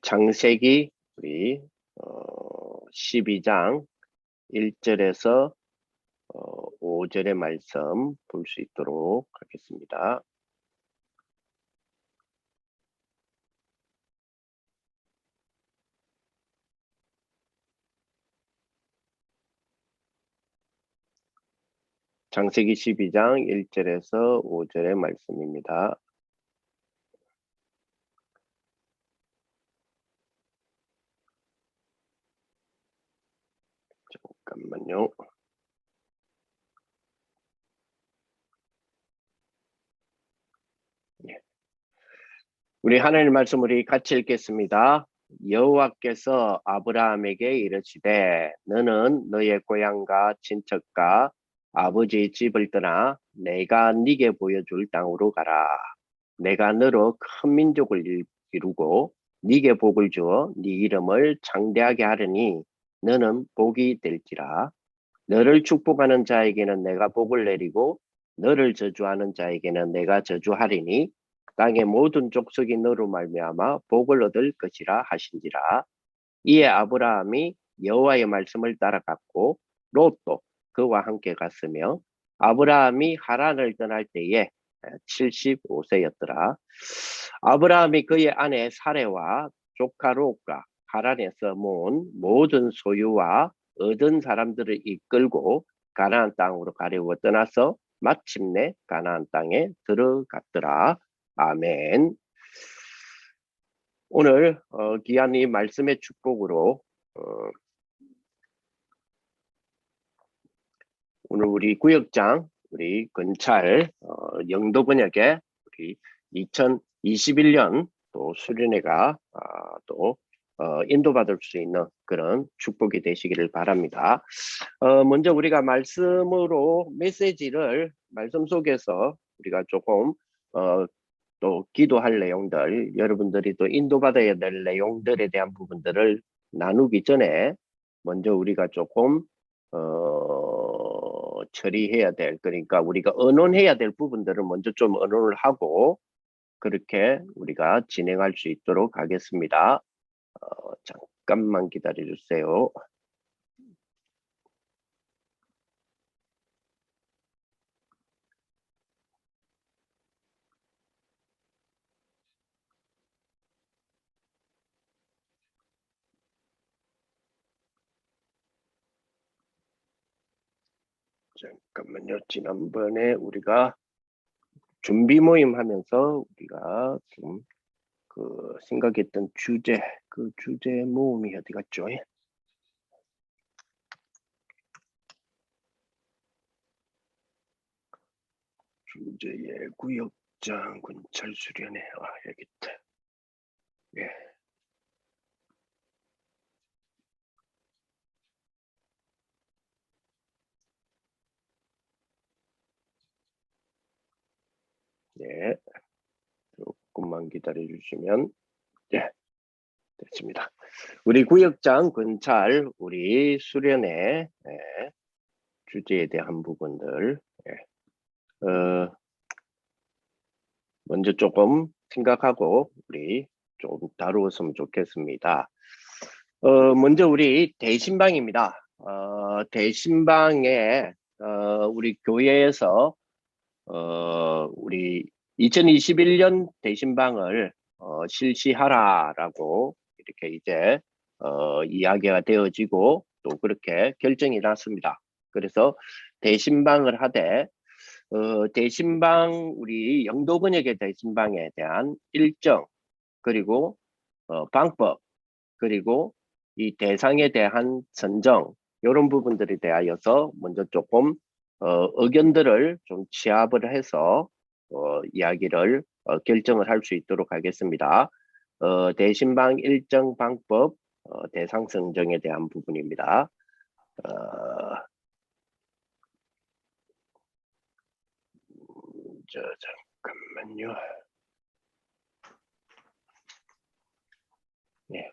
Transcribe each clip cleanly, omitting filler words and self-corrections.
창세기 우리 12장 1절에서 5절의 말씀 볼 수 있도록 하겠습니다. 창세기 12장 1절에서 5절의 말씀입니다. 잠깐만요. 우리 하나님 말씀 우리 같이 읽겠습니다. 여호와께서 아브라함에게 이르시되 너는 너의 고향과 친척과 아버지의 집을 떠나 내가 네게 보여줄 땅으로 가라. 내가 너로 큰 민족을 이루고 네게 복을 주어 네 이름을 창대하게 하려니 너는 복이 될지라. 너를 축복하는 자에게는 내가 복을 내리고 너를 저주하는 자에게는 내가 저주하리니 땅의 모든 족속이 너로 말미암아 복을 얻을 것이라 하신지라. 이에 아브라함이 여호와의 말씀을 따라갔고 롯도 그와 함께 갔으며 아브라함이 하란을 떠날 때에 75세였더라. 아브라함이 그의 아내 사레와 조카 롯과 하란에서 모은 모든 소유와 얻은 사람들을 이끌고 가나안 땅으로 가려고 떠나서 마침내 가나안 땅에 들어갔더라. 아멘. 오늘 귀한 이 말씀의 축복으로 오늘 우리 구역장 우리 근찰 영도 번역에 우리 2021년 또 수련회가 또 인도받을 수 있는 그런 축복이 되시기를 바랍니다. 먼저 우리가 말씀으로 메시지를 말씀 속에서 우리가 조금 또 기도할 내용들, 여러분들이 또 인도받아야 될 내용들에 대한 부분들을 나누기 전에 먼저 우리가 조금 처리해야 될, 그러니까 우리가 언론해야 될 부분들을 먼저 좀 언론을 하고 그렇게 우리가 진행할 수 있도록 하겠습니다. 잠깐만 기다려 주세요. 잠깐만요. 지난번에 우리가 준비 모임 하면서 우리가 지금 생각했던 주제, 그 주제 모음이 어디 갔죠? 주제의 구역장 군찰 수련회. 여기 있다. 예. 네. 조금만 기다려 주시면 예. 됐습니다. 우리 구역장 근찰 우리 수련회 주제에 대한 부분들 먼저 조금 생각하고 우리 좀 다루었으면 좋겠습니다. 먼저 우리 대신방입니다. 대신방에 우리 교회에서 우리 2021년 대신방을 실시하라라고 이렇게 이제 이야기가 되어지고 또 그렇게 결정이 났습니다. 그래서 대신방을 하되 대신방 우리 영도 번역의 대신방에 대한 일정 그리고 방법 그리고 이 대상에 대한 선정 이런 부분들에 대하여서 먼저 조금 의견들을 좀 취합을 해서 이야기를 결정을 할 수 있도록 하겠습니다. 대신방 일정 방법 대상 선정에 대한 부분입니다. 잠깐만요. 네.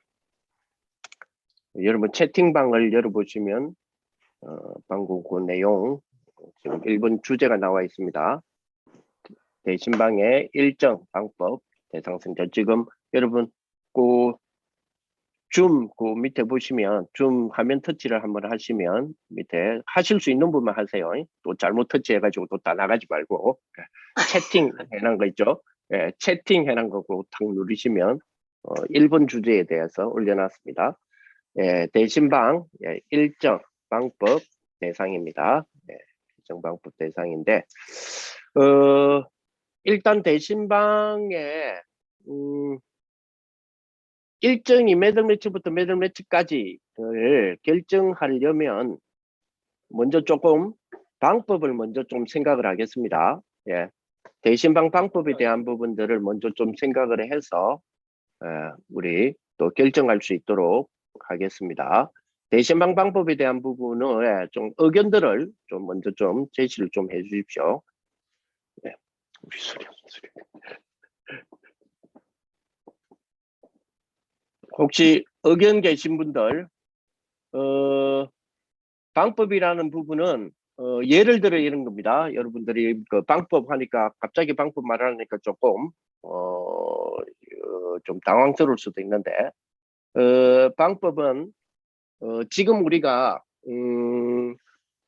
여러분 채팅방을 열어보시면 방금 그 내용 지금 1번 주제가 나와 있습니다. 대신방의 일정 방법 대상 선정 지금 여러분 그 줌 그 밑에 보시면 줌 화면 터치를 한번 하시면 밑에 하실 수 있는 분만 하세요. 또 잘못 터치해가지고 또 다 나가지 말고 채팅 해놓은 거 있죠. 예, 채팅 해놓은 거고 탁 누르시면 1번 주제에 대해서 올려놨습니다. 예, 대신방 일정 방법 대상입니다. 예, 일정 방법 대상인데 일단 대신방에 일정이 몇월 며칠부터 몇월 며칠까지를 결정하려면 먼저 조금 방법을 먼저 좀 생각을 하겠습니다. 예. 대신방 방법에 대한 부분들을 먼저 좀 생각을 해서 우리 또 결정할 수 있도록 하겠습니다. 대신방 방법에 대한 부분을 좀 의견들을 좀 먼저 좀 제시를 좀 해주십시오. 네. 우리 소리. 혹시 의견 계신 분들 방법이라는 부분은 예를 들어 이런 겁니다. 여러분들이 그 방법 하니까 갑자기 방법 말하니까 조금 좀 당황스러울 수도 있는데 방법은 지금 우리가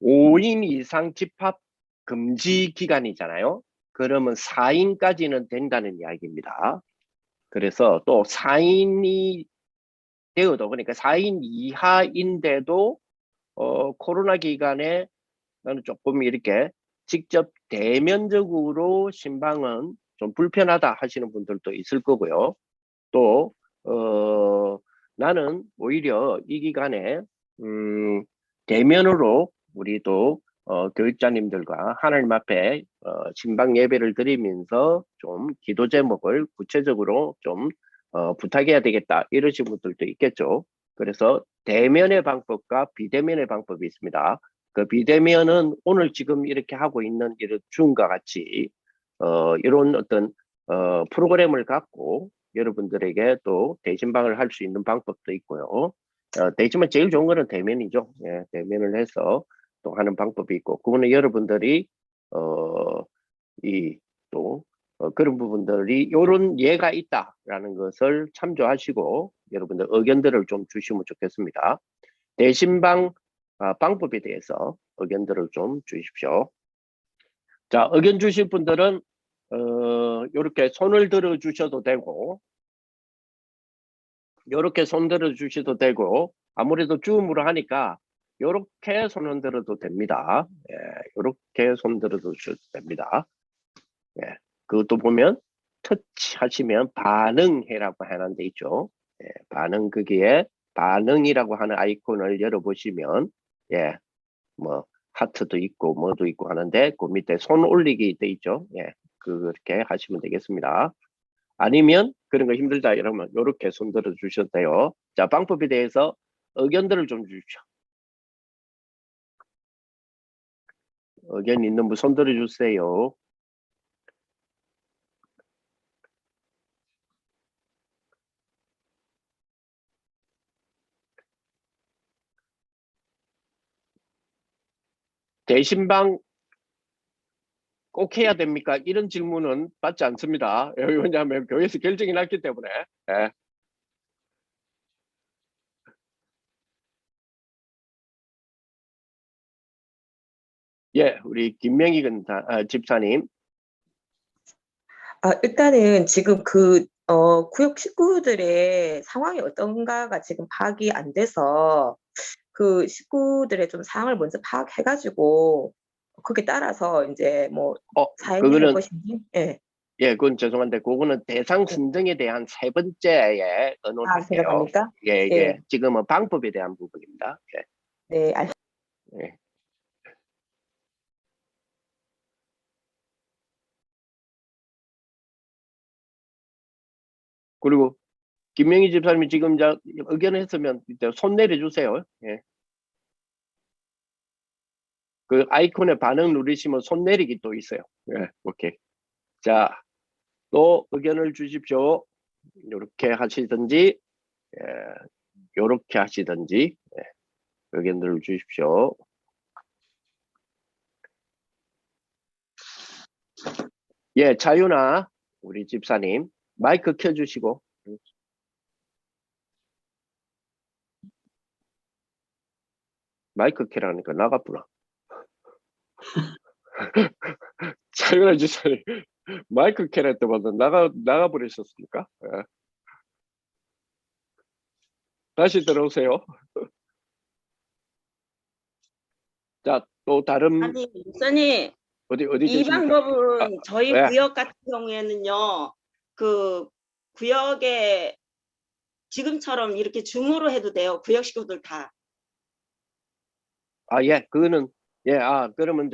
5인 이상 집합 금지 기간이잖아요. 그러면 4인까지는 된다는 이야기입니다. 그래서 또 4인이 되어도 그러니까 4인 이하인데도 코로나 기간에 나는 조금 이렇게 직접 대면적으로 신방은 좀 불편하다 하시는 분들도 있을 거고요. 또 나는 오히려 이 기간에 대면으로 우리도 교육자님들과 하나님 앞에 신방 예배를 드리면서 좀 기도 제목을 구체적으로 좀 부탁해야 되겠다 이러신 분들도 있겠죠. 그래서 대면의 방법과 비대면의 방법이 있습니다. 그 비대면은 오늘 지금 이렇게 하고 있는 이런 줌과 같이 이런 어떤 프로그램을 갖고 여러분들에게 또 대신방을 할 수 있는 방법도 있고요. 대신만 제일 좋은 거는 대면이죠. 예, 대면을 해서 또 하는 방법이 있고 그거는 여러분들이 이 또 그런 부분들이 이런 예가 있다라는 것을 참조하시고 여러분들 의견들을 좀 주시면 좋겠습니다. 대신방 방법에 대해서 의견들을 좀 주십시오. 자, 의견 주실 분들은 이렇게 손을 들어 주셔도 되고 이렇게 손 들어 주셔도 되고 아무래도 줌으로 하니까 이렇게 손 흔들어도 됩니다. 예, 이렇게 손 들어 주셔도 됩니다. 예, 그것도 보면 터치 하시면 반응해라고 하는 데 있죠. 예, 반응 거기에 반응이라고 하는 아이콘을 열어보시면 예, 뭐 하트도 있고 뭐도 있고 하는데 그 밑에 손 올리기 돼 있죠. 예, 그렇게 하시면 되겠습니다. 아니면 그런 거 힘들다 이러면 이렇게 손 들어 주셔도 돼요. 자, 방법에 대해서 의견들을 좀 주십시오. 의견 있는 분 손 들어 주세요. 대신방 꼭 해야 됩니까? 이런 질문은 받지 않습니다. 왜냐하면 교회에서 결정이 났기 때문에. 예. 예, 우리 김명희 집사님. 일단은 지금 구역 식구들의 상황이 어떤가가 지금 파악이 안 돼서 그 식구들의 좀 상황을 먼저 파악해가지고 거기에 따라서 이제 뭐 사연이 할 그거는 것인지. 예. 예, 그건 죄송한데 그거는 대상 선정에 대한 세 번째에 의논할게요. 생각합니까? 예, 예. 예. 지금은 방법에 대한 부분입니다. 예. 네, 예. 그리고 김명희 집사님이 지금 의견을 했으면 손 내려주세요. 예. 그 아이콘에 반응 누르시면 손 내리기 또 있어요. 예, 오케이. 자, 또 의견을 주십시오. 이렇게 하시든지, 이렇게 하시든지, 의견들을 주십시오. 예, 자유나 우리 집사님 마이크 켜주시고. 마이크 켜라니까 나갔구나. 차윤아 지사님 마이크 켜라 했더만 나가버리셨습니까? 예. 다시 들어오세요. 자, 또 다른 아니, 목사님, 어디 이 계십니까? 방법은 저희 예. 구역 같은 경우에는요, 그 구역에 지금처럼 이렇게 줌으로 해도 돼요. 구역 식구들 다. 예, 그거는, 그러면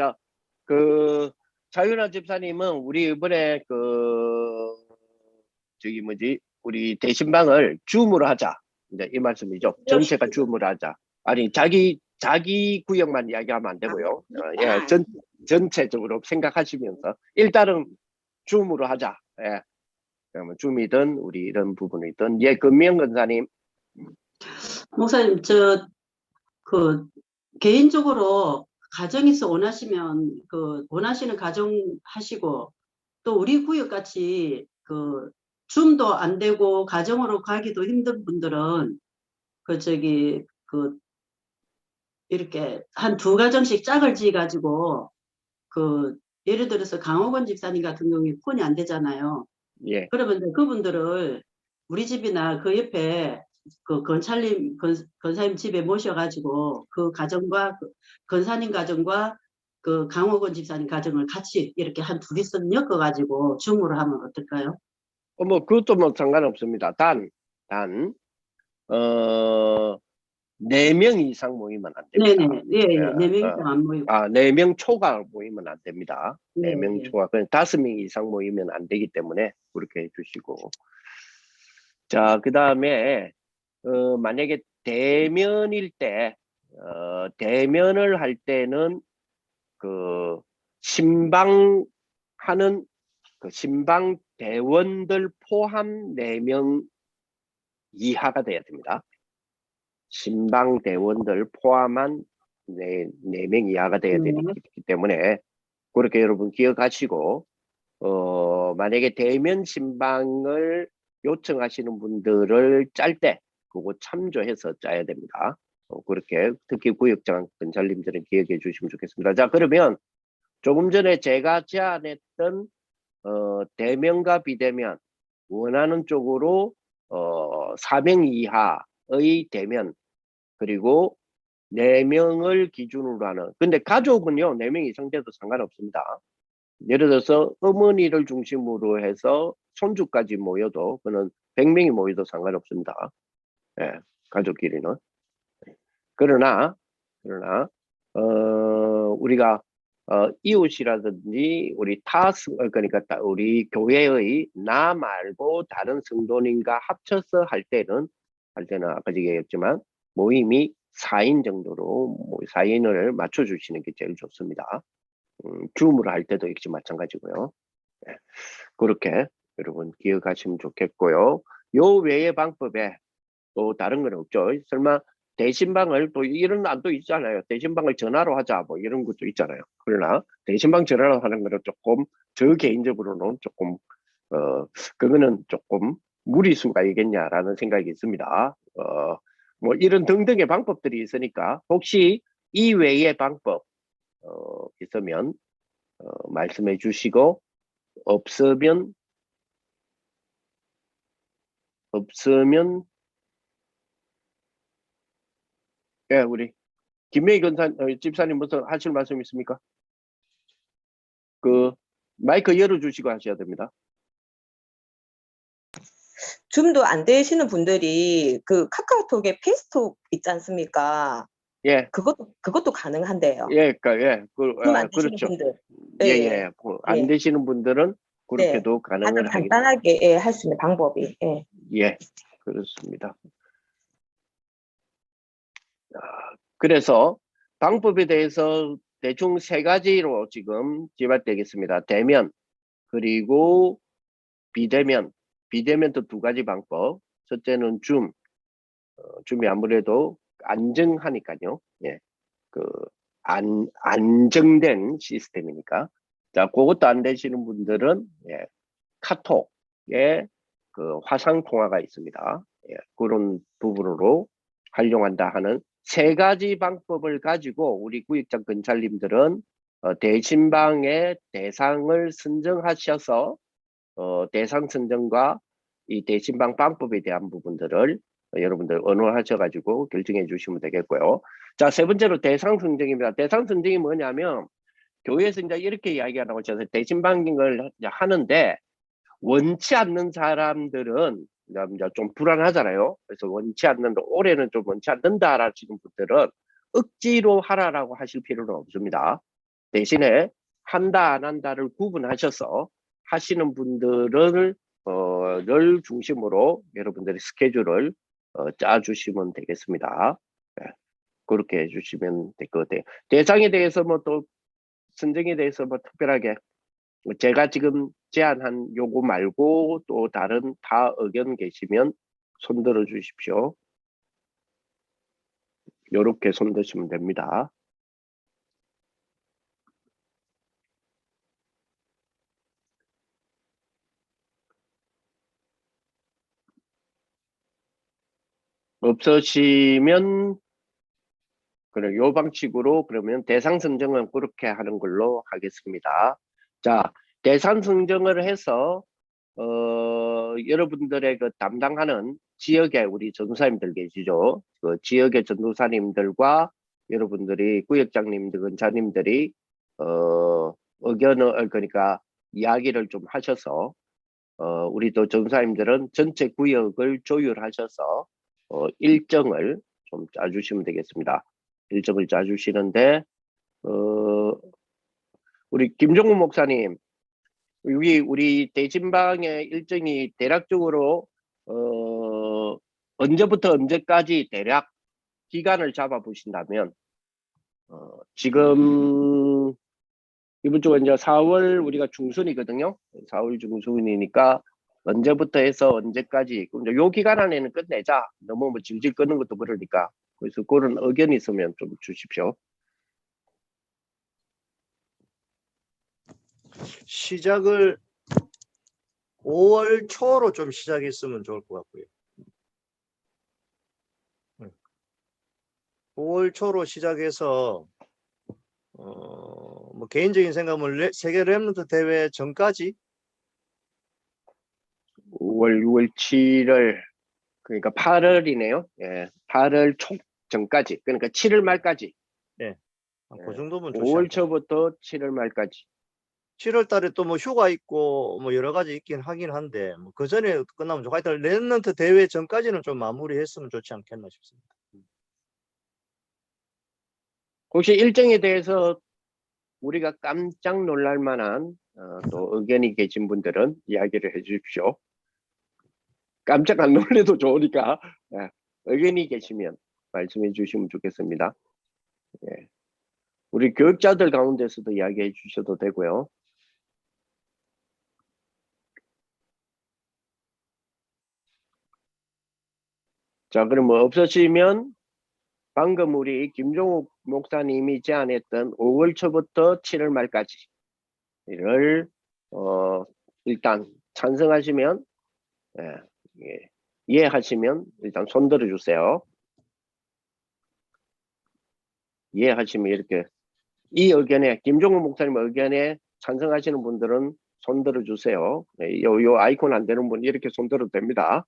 차윤아 집사님은 우리 이번에 우리 대신방을 줌으로 하자. 이제 이 말씀이죠. 전체가 줌으로 하자. 아니, 자기 구역만 이야기하면 안 되고요. 전체적으로 생각하시면서 일단은 줌으로 하자. 예. 그러면 줌이든 우리 이런 부분이든, 금명 권사님. 목사님, 개인적으로 가정에서 원하시면 원하시는 가정 하시고, 또 우리 구역 같이 줌도 안 되고 가정으로 가기도 힘든 분들은 이렇게 한 2가정씩 짝을 지어 가지고 예를 들어서 강호건 집사님 같은 경우에 폰이 안 되잖아요. 예. 그러면 그분들을 우리 집이나 그 옆에 건사님 집에 모셔가지고 그 가정과 건사님 가정과 강호건 집사님 가정을 같이 이렇게 한 둘이서 엮어가지고 줌으로 하면 어떨까요? 그것도 상관없습니다. 단, 4명 이상 모이면 안 됩니다. 네네. 예, 4명 이상 안 모이고. 4명 초과 모이면 안 됩니다. 네, 4명 초과. 5명 이상 모이면 안 되기 때문에 그렇게 해주시고. 자, 그 다음에, 만약에 대면일 때, 대면을 할 때는 신방하는 신방 대원들 포함 4명 이하가 돼야 됩니다. 신방 대원들 포함한 4명 이하가 돼야 되기 때문에 그렇게 여러분 기억하시고, 만약에 대면 신방을 요청하시는 분들을 짤 때 그거 참조해서 짜야 됩니다. 그렇게 특히 구역장 근살님들은 기억해 주시면 좋겠습니다. 자, 그러면 조금 전에 제가 제안했던 대면과 비대면 원하는 쪽으로 4명 이하의 대면, 그리고 4명을 기준으로 하는, 근데 가족은요 4명 이상 돼도 상관없습니다. 예를 들어서 어머니를 중심으로 해서 손주까지 모여도, 그는 100명이 모여도 상관없습니다. 예, 가족끼리는. 그러나 우리가 이웃이라든지 그러니까 우리 교회의 나 말고 다른 성도님과 합쳐서 할 때는 아까 얘기했지만 모임이 4인 정도로 4인을 맞춰주시는 게 제일 좋습니다. 줌으로 할 때도 역시 마찬가지고요. 네, 그렇게 여러분 기억하시면 좋겠고요. 요 외의 방법에 또 다른 건 없죠. 설마 대신방을 또 이런 안도 있잖아요. 대신방을 전화로 하자 뭐 이런 것도 있잖아요. 그러나 대신방 전화로 하는 거는 조금 저 개인적으로는 조금 그거는 조금 무리수가 있겠냐라는 생각이 있습니다. 뭐 이런 등등의 방법들이 있으니까 혹시 이 외의 방법 있으면 말씀해 주시고, 없으면 우리 김명희 집사님 무슨 하실 말씀 있습니까? 마이크 열어주시고 하셔야 됩니다. 줌도 안 되시는 분들이 카카오톡에 페이스톡 있지 않습니까? 예. 그것도 가능한데요. 줌 안 되시는 그렇죠. 분들. 안 되시는 분들은 그렇게도 가능을 아주 간단하게 할 수 있는 방법이. 그렇습니다. 그래서 방법에 대해서 대충 3가지로 지금 지발되겠습니다. 대면, 그리고 비대면도 2가지 방법. 첫째는 줌이 아무래도 안정하니까요. 안정된 시스템이니까. 자, 그것도 안 되시는 분들은 카톡에 화상 통화가 있습니다. 그런 부분으로 활용한다 하는 세 가지 방법을 가지고 우리 구역장 검찰님들은 대신방의 대상을 선정하셔서 대상 선정과 이 대신방 방법에 대한 부분들을 여러분들 언어하셔가지고 결정해 주시면 되겠고요. 자, 세 번째로 대상 선정입니다. 대상 선정이 뭐냐면 교회에서 이제 이렇게 이야기하라고 하셔서 대신방을 하는데 원치 않는 사람들은 이제 좀 불안하잖아요. 그래서 원치 않는다, 올해는 좀 원치 않는다 하시는 분들은 억지로 하라라고 하실 필요는 없습니다. 대신에 한다 안 한다를 구분하셔서 하시는 분들을 를 중심으로 여러분들이 스케줄을 짜주시면 되겠습니다. 네, 그렇게 해주시면 될 것 같아요. 대상에 대해서 뭐 또 선정에 대해서 뭐 특별하게 제가 지금 제안한 요거 말고 또 다른 다 의견 계시면 손들어 주십시오. 요렇게 손드시면 됩니다. 없으시면 그래 요 방식으로 그러면 대상 선정은 그렇게 하는 걸로 하겠습니다. 자, 대상 선정을 해서 여러분들의 그 담당하는 지역에 우리 전도사님들 계시죠? 그 지역의 전도사님들과 여러분들이 구역장님들, 근사님들이 의견을 그러니까 이야기를 좀 하셔서 우리 또 전도사님들은 전체 구역을 조율하셔서 일정을 좀 짜주시면 되겠습니다. 일정을 짜주시는데 우리 김종국 목사님 여기 우리 대진방의 일정이 대략적으로 언제부터 언제까지 대략 기간을 잡아 보신다면 지금 이번 주가 이제 4월 우리가 중순이거든요. 4월 중순이니까 언제부터 해서 언제까지 이제 요 기간 안에는 끝내자. 너무 뭐 질질 끄는 것도 그러니까. 그래서 그런 의견이 있으면 좀 주십시오. 시작을 5월 초로 좀 시작했으면 좋을 것 같고요. 5월 초로 시작해서 뭐 개인적인 생각은 세계 랩런트 대회 전까지 5월, 6월, 7월 그러니까 8월이네요. 예, 8월 초 전까지 그러니까 7월 말까지. 예, 그 예, 정도면 좋지 5월 않을까. 초부터 7월 말까지. 7월 달에 또 뭐 휴가 있고 뭐 여러 가지 있긴 하긴 한데 뭐 그 전에 끝나면 좋고 하여튼 랩런트 대회 전까지는 좀 마무리했으면 좋지 않겠나 싶습니다. 혹시 일정에 대해서 우리가 깜짝 놀랄 만한 또 의견이 계신 분들은 이야기를 해 주십시오. 깜짝 안 놀래도 좋으니까 예, 의견이 계시면 말씀해 주시면 좋겠습니다. 예. 우리 교육자들 가운데서도 이야기해 주셔도 되고요. 자, 그럼 뭐 없으시면 방금 우리 김종욱 목사님이 제안했던 5월 초부터 7월 말까지를 일단 찬성하시면 이해하시면 일단 손 들어주세요. 이해하시면 이렇게 이 의견에 김종욱 목사님 의견에 찬성하시는 분들은 손 들어주세요. 요 아이콘 안 되는 분 이렇게 손 들어도 됩니다.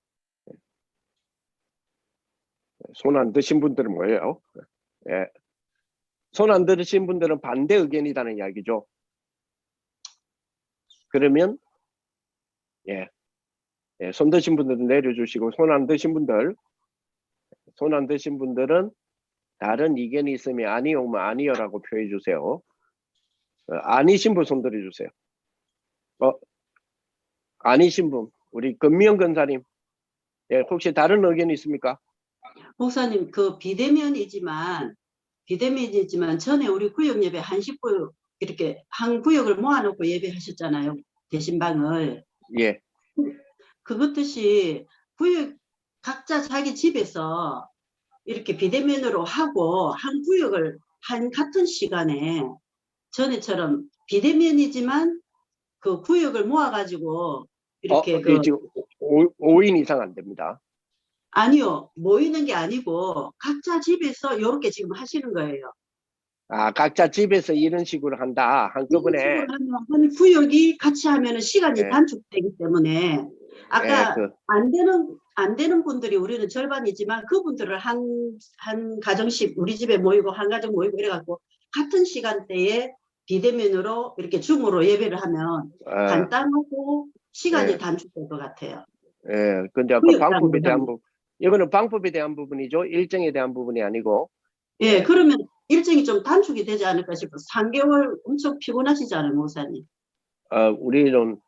손 안 드신 분들은 뭐예요? 예. 손 안 들으신 분들은 반대 의견이라는 이야기죠. 그러면 예, 손 드신 분들은 내려주시고 손 안 드신 분들은 다른 의견이 있으면 아니요, 뭐 아니요라고 표해 주세요. 아니신 분 손 들어주세요. 아니신 분 우리 금미영 권사님 혹시 다른 의견이 있습니까? 목사님, 그 비대면이지만 전에 우리 구역 예배 한식구역 이렇게 한 구역을 모아놓고 예배하셨잖아요. 대신방을. 예. 그것듯이 구역 각자 자기 집에서 이렇게 비대면으로 하고 한 구역을 한 같은 시간에 전에처럼 비대면이지만 그 구역을 모아가지고 이렇게 지금 5인 이상 안 됩니다. 아니요. 모이는 게 아니고 각자 집에서 이렇게 지금 하시는 거예요. 아, 각자 집에서 이런 식으로 한다. 이런 한꺼번에. 식으로 하면 한 구역이 같이 하면은 시간이 예, 단축되기 때문에 예, 아까 안 되는 분들이 우리는 절반이지만 그분들을 한 가정씩 우리 집에 모이고 한 가정 모이고 이래갖고 같은 시간대에 비대면으로 이렇게 줌으로 예배를 하면 간단하고 시간이 예, 단축될 것 같아요. 예. 근데 아까 방법에 구역장으로 대한 하면. 부분, 이거는 방법에 대한 부분이죠. 일정에 대한 부분이 아니고. 예, 예. 그러면 일정이 좀 단축이 되지 않을까 싶어요. 3개월 엄청 피곤하시지 않아요, 목사님? 우리는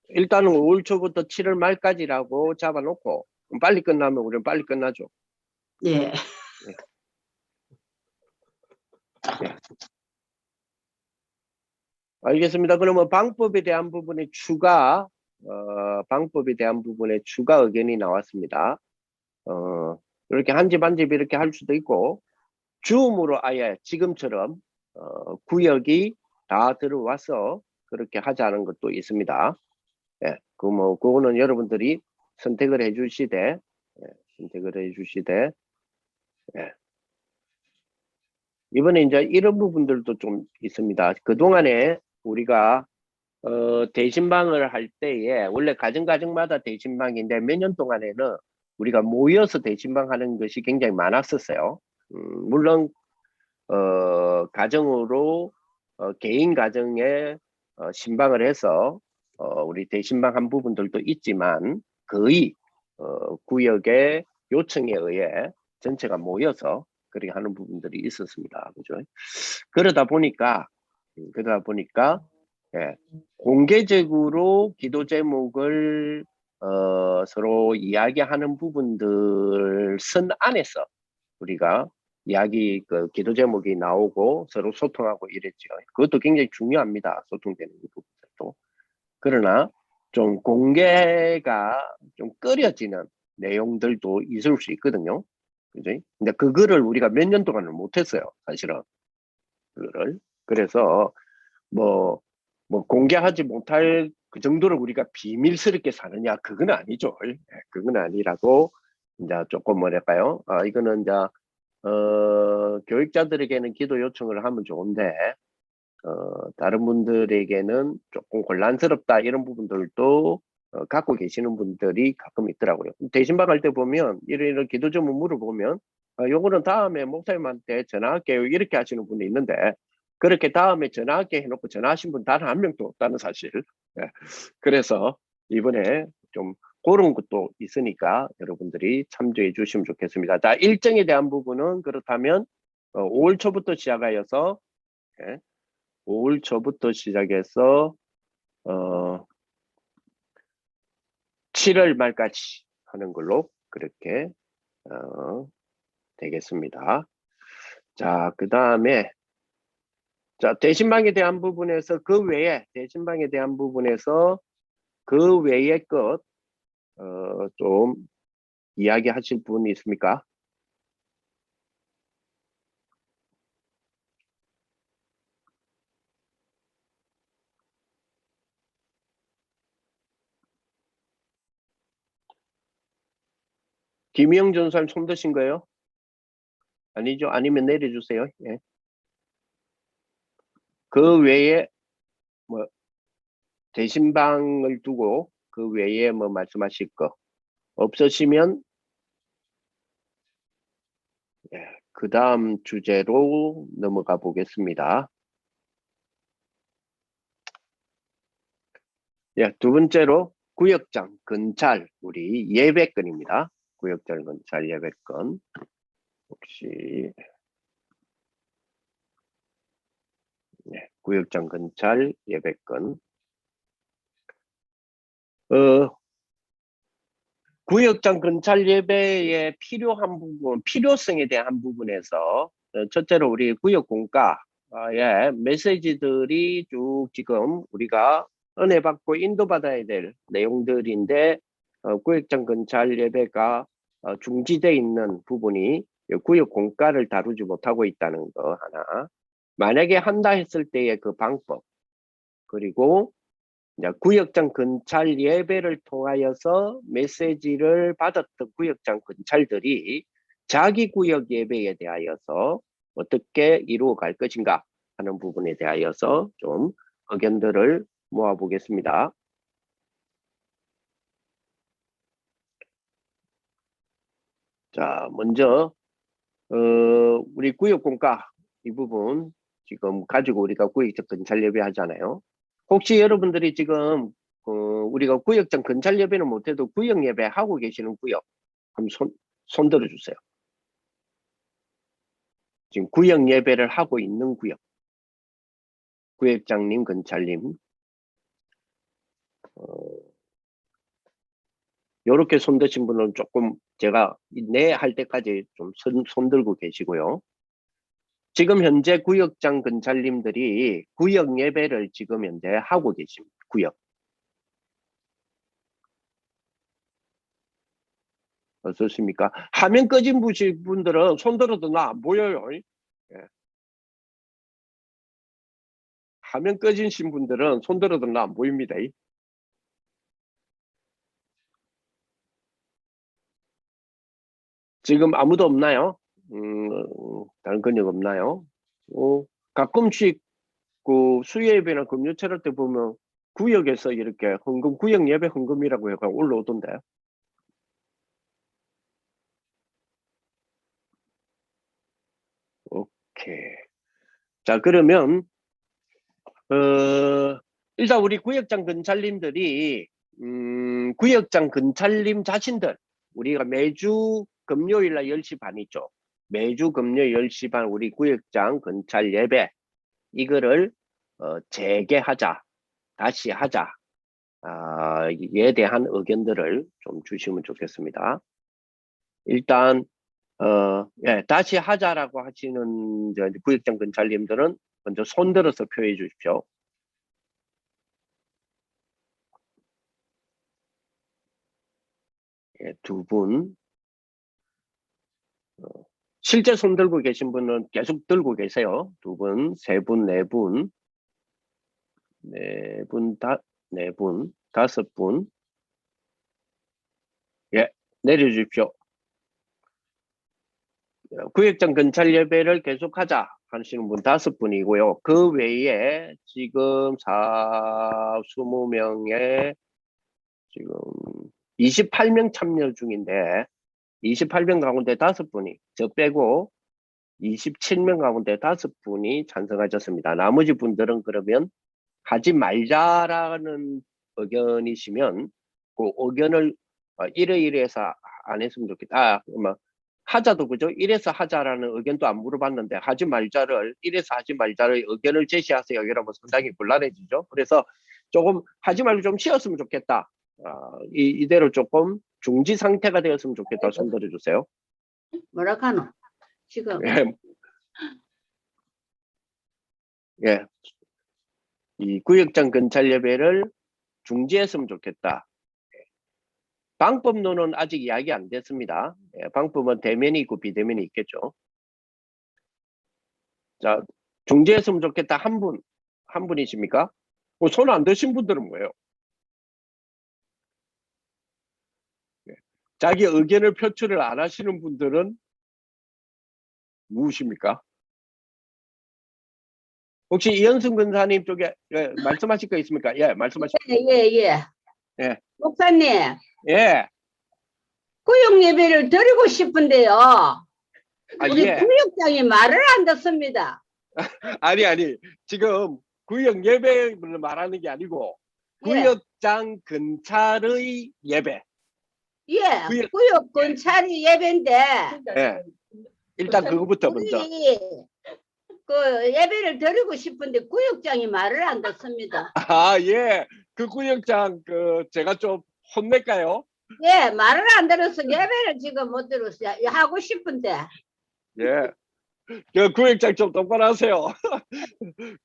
일단은 5월 초부터 7월 말까지라고 잡아놓고 빨리 끝나면 우리는 빨리 끝나죠. 예. 알겠습니다. 그러면 방법에 대한 부분에 방법에 대한 부분에 추가 의견이 나왔습니다. 이렇게 한 집 한 집 이렇게 할 수도 있고, 줌으로 아예 지금처럼, 구역이 다 들어와서 그렇게 하자는 것도 있습니다. 예, 그거는 여러분들이 선택을 해주시되, 예. 이번에 이제 이런 부분들도 좀 있습니다. 그동안에 우리가 대신방을 할 때에 원래 가정마다 대신방인데 몇 년 동안에는 우리가 모여서 대신방 하는 것이 굉장히 많았었어요. 물론 가정으로 개인 가정에 신방을 해서 우리 대신방 한 부분들도 있지만 거의 구역의 요청에 의해 전체가 모여서 그렇게 하는 부분들이 있었습니다. 그죠? 그러다 보니까 예, 공개적으로 기도 제목을 서로 이야기하는 부분들 선 안에서 우리가 기도 제목이 나오고 서로 소통하고 이랬죠. 그것도 굉장히 중요합니다. 소통되는 부분들도. 그러나 좀 공개가 좀 꺼려지는 내용들도 있을 수 있거든요. 그지? 근데 그거를 우리가 몇 년 동안은 못했어요. 사실은. 그거를. 그래서 뭐 공개하지 못할 그 정도로 우리가 비밀스럽게 사느냐, 그건 아니죠. 그건 아니라고 이제 조금 뭐랄까요? 이거는 이제 교육자들에게는 기도 요청을 하면 좋은데 다른 분들에게는 조금 곤란스럽다 이런 부분들도 갖고 계시는 분들이 가끔 있더라고요. 대신방 할 때 보면 이런 기도 좀 물어보면 요거는 다음에 목사님한테 전화할게요 이렇게 하시는 분이 있는데 그렇게 다음에 전화할게 해놓고 전화하신 분 단 한 명도 없다는 사실. 예. 그래서 이번에 좀 그런 것도 있으니까 여러분들이 참조해 주시면 좋겠습니다. 자, 일정에 대한 부분은 그렇다면 5월 초부터 시작하여서 5월 초부터 시작해서 7월 말까지 하는 걸로 그렇게 되겠습니다. 자, 그 다음에 자, 대신방에 대한 부분에서 대신방에 대한 부분에서 그 외의 것 좀 이야기하실 분이 있습니까? 김영 전사님 손 드신 거예요? 아니죠? 아니면 내려주세요. 예. 그 외에 뭐 대신방을 두고 그 외에 뭐 말씀하실 거 없으시면 그 다음 주제로 넘어가 보겠습니다. 예, 두 번째로 구역장 근찰 우리 예배건입니다. 구역장 근찰 예배건 혹시 구역장 근찰 예배건 구역장 근찰 예배의 필요한 부분, 필요성에 대한 부분에서 첫째로 우리 구역 공과의 메시지들이 쭉 지금 우리가 은혜 받고 인도받아야 될 내용들인데 구역장 근찰 예배가 중지되어 있는 부분이 구역 공과를 다루지 못하고 있다는 거 하나. 만약에 한다 했을 때의 그 방법 그리고 이제 구역장 근찰 예배를 통하여서 메시지를 받았던 구역장 근찰들이 자기 구역 예배에 대하여서 어떻게 이루어갈 것인가 하는 부분에 대하여서 좀 의견들을 모아보겠습니다. 자, 먼저 우리 구역공과 이 부분 지금 가지고 우리가 구역장 근찰 예배 하잖아요. 혹시 여러분들이 지금 우리가 구역장 근찰 예배는 못해도 구역 예배 하고 계시는 구역 한번 손 들어주세요. 지금 구역 예배를 하고 있는 구역, 구역장님, 근찰님, 요렇게 손 드신 분은 조금 제가 네 할 때까지 좀 손 들고 계시고요. 지금 현재 구역장 근찰님들이 구역 예배를 지금 현재 하고 계십니다. 구역. 어떻습니까? 화면 꺼진 분들은 손 들어도 나 안 보여요. 예. 화면 꺼진 분들은 손 들어도 나 안 보입니다. 지금 아무도 없나요? 다른 근육 없나요? 가끔씩 그 수요예배나 금요 차례 때 보면 구역에서 이렇게 헌금, 구역 예배 헌금이라고 해가 올라오던데. 오케이. 자, 그러면 일단 우리 구역장 근찰님들이 구역장 근찰님 자신들 우리가 매주 금요일 날 10시 반이죠. 매주 금요일 10시 반 우리 구역장 근찰 예배 이거를 재개하자, 다시 하자 에 대한 의견들을 좀 주시면 좋겠습니다. 일단 예, 다시 하자라고 하시는 구역장 근찰님들은 먼저 손 들어서 표해 주십시오. 예, 두 분. 실제 손 들고 계신 분은 계속 들고 계세요. 두 분, 세 분, 네 분, 네 분, 네 분, 다섯 분. 예, 내려주십시오. 구역장 근찰 예배를 계속하자 하시는 분 5분이고요. 그 외에 지금 20명에 지금 28명 참여 중인데 28명 가운데 5분이 저 빼고 27명 가운데 5분이 찬성하셨습니다. 나머지 분들은 그러면 하지 말자라는 의견이시면 그 의견을 이래서 안 했으면 좋겠다. 하자도 그죠? 이래서 하자라는 의견도 안 물어봤는데 하지 말자를 이래서 하지 말자를 의견을 제시하세요. 이러면 상당히 곤란해지죠. 그래서 조금 하지 말고 좀 쉬었으면 좋겠다. 이대로 조금 중지 상태가 되었으면 좋겠다. 손 들어주세요. 뭐라 카노? 지금 예. 이 구역장 근찰 예배를 중지했으면 좋겠다. 방법론은 아직 이야기 안 됐습니다. 예, 방법은 대면이 있고 비대면이 있겠죠. 자, 중지했으면 좋겠다. 한 분이십니까? 손 안 드신 분들은 뭐예요? 예. 자기 의견을 표출을 안 하시는 분들은 누구십니까? 혹시 이현승 근사님 쪽에 말씀하실 거 있습니까? 예, 말씀하십시오. 예. 목사님, 예. 구역 예배를 드리고 싶은데요. 우리 예. 구역장이 말을 안 듣습니다. 아니 지금 구역 예배를 말하는 게 아니고 구역장 근찰의 예배. 예, 구역 근찰이 예배인데 예. 일단 그거부터 먼저. 우리 그 예배를 드리고 싶은데 구역장이 말을 안 듣습니다. 예. 그 구역장 제가 좀 혼낼까요? 예, 말을 안 들어서 예배를 지금 못 들었어요. 하고 싶은데. 예. 그 구역장 좀 똑바로 하세요.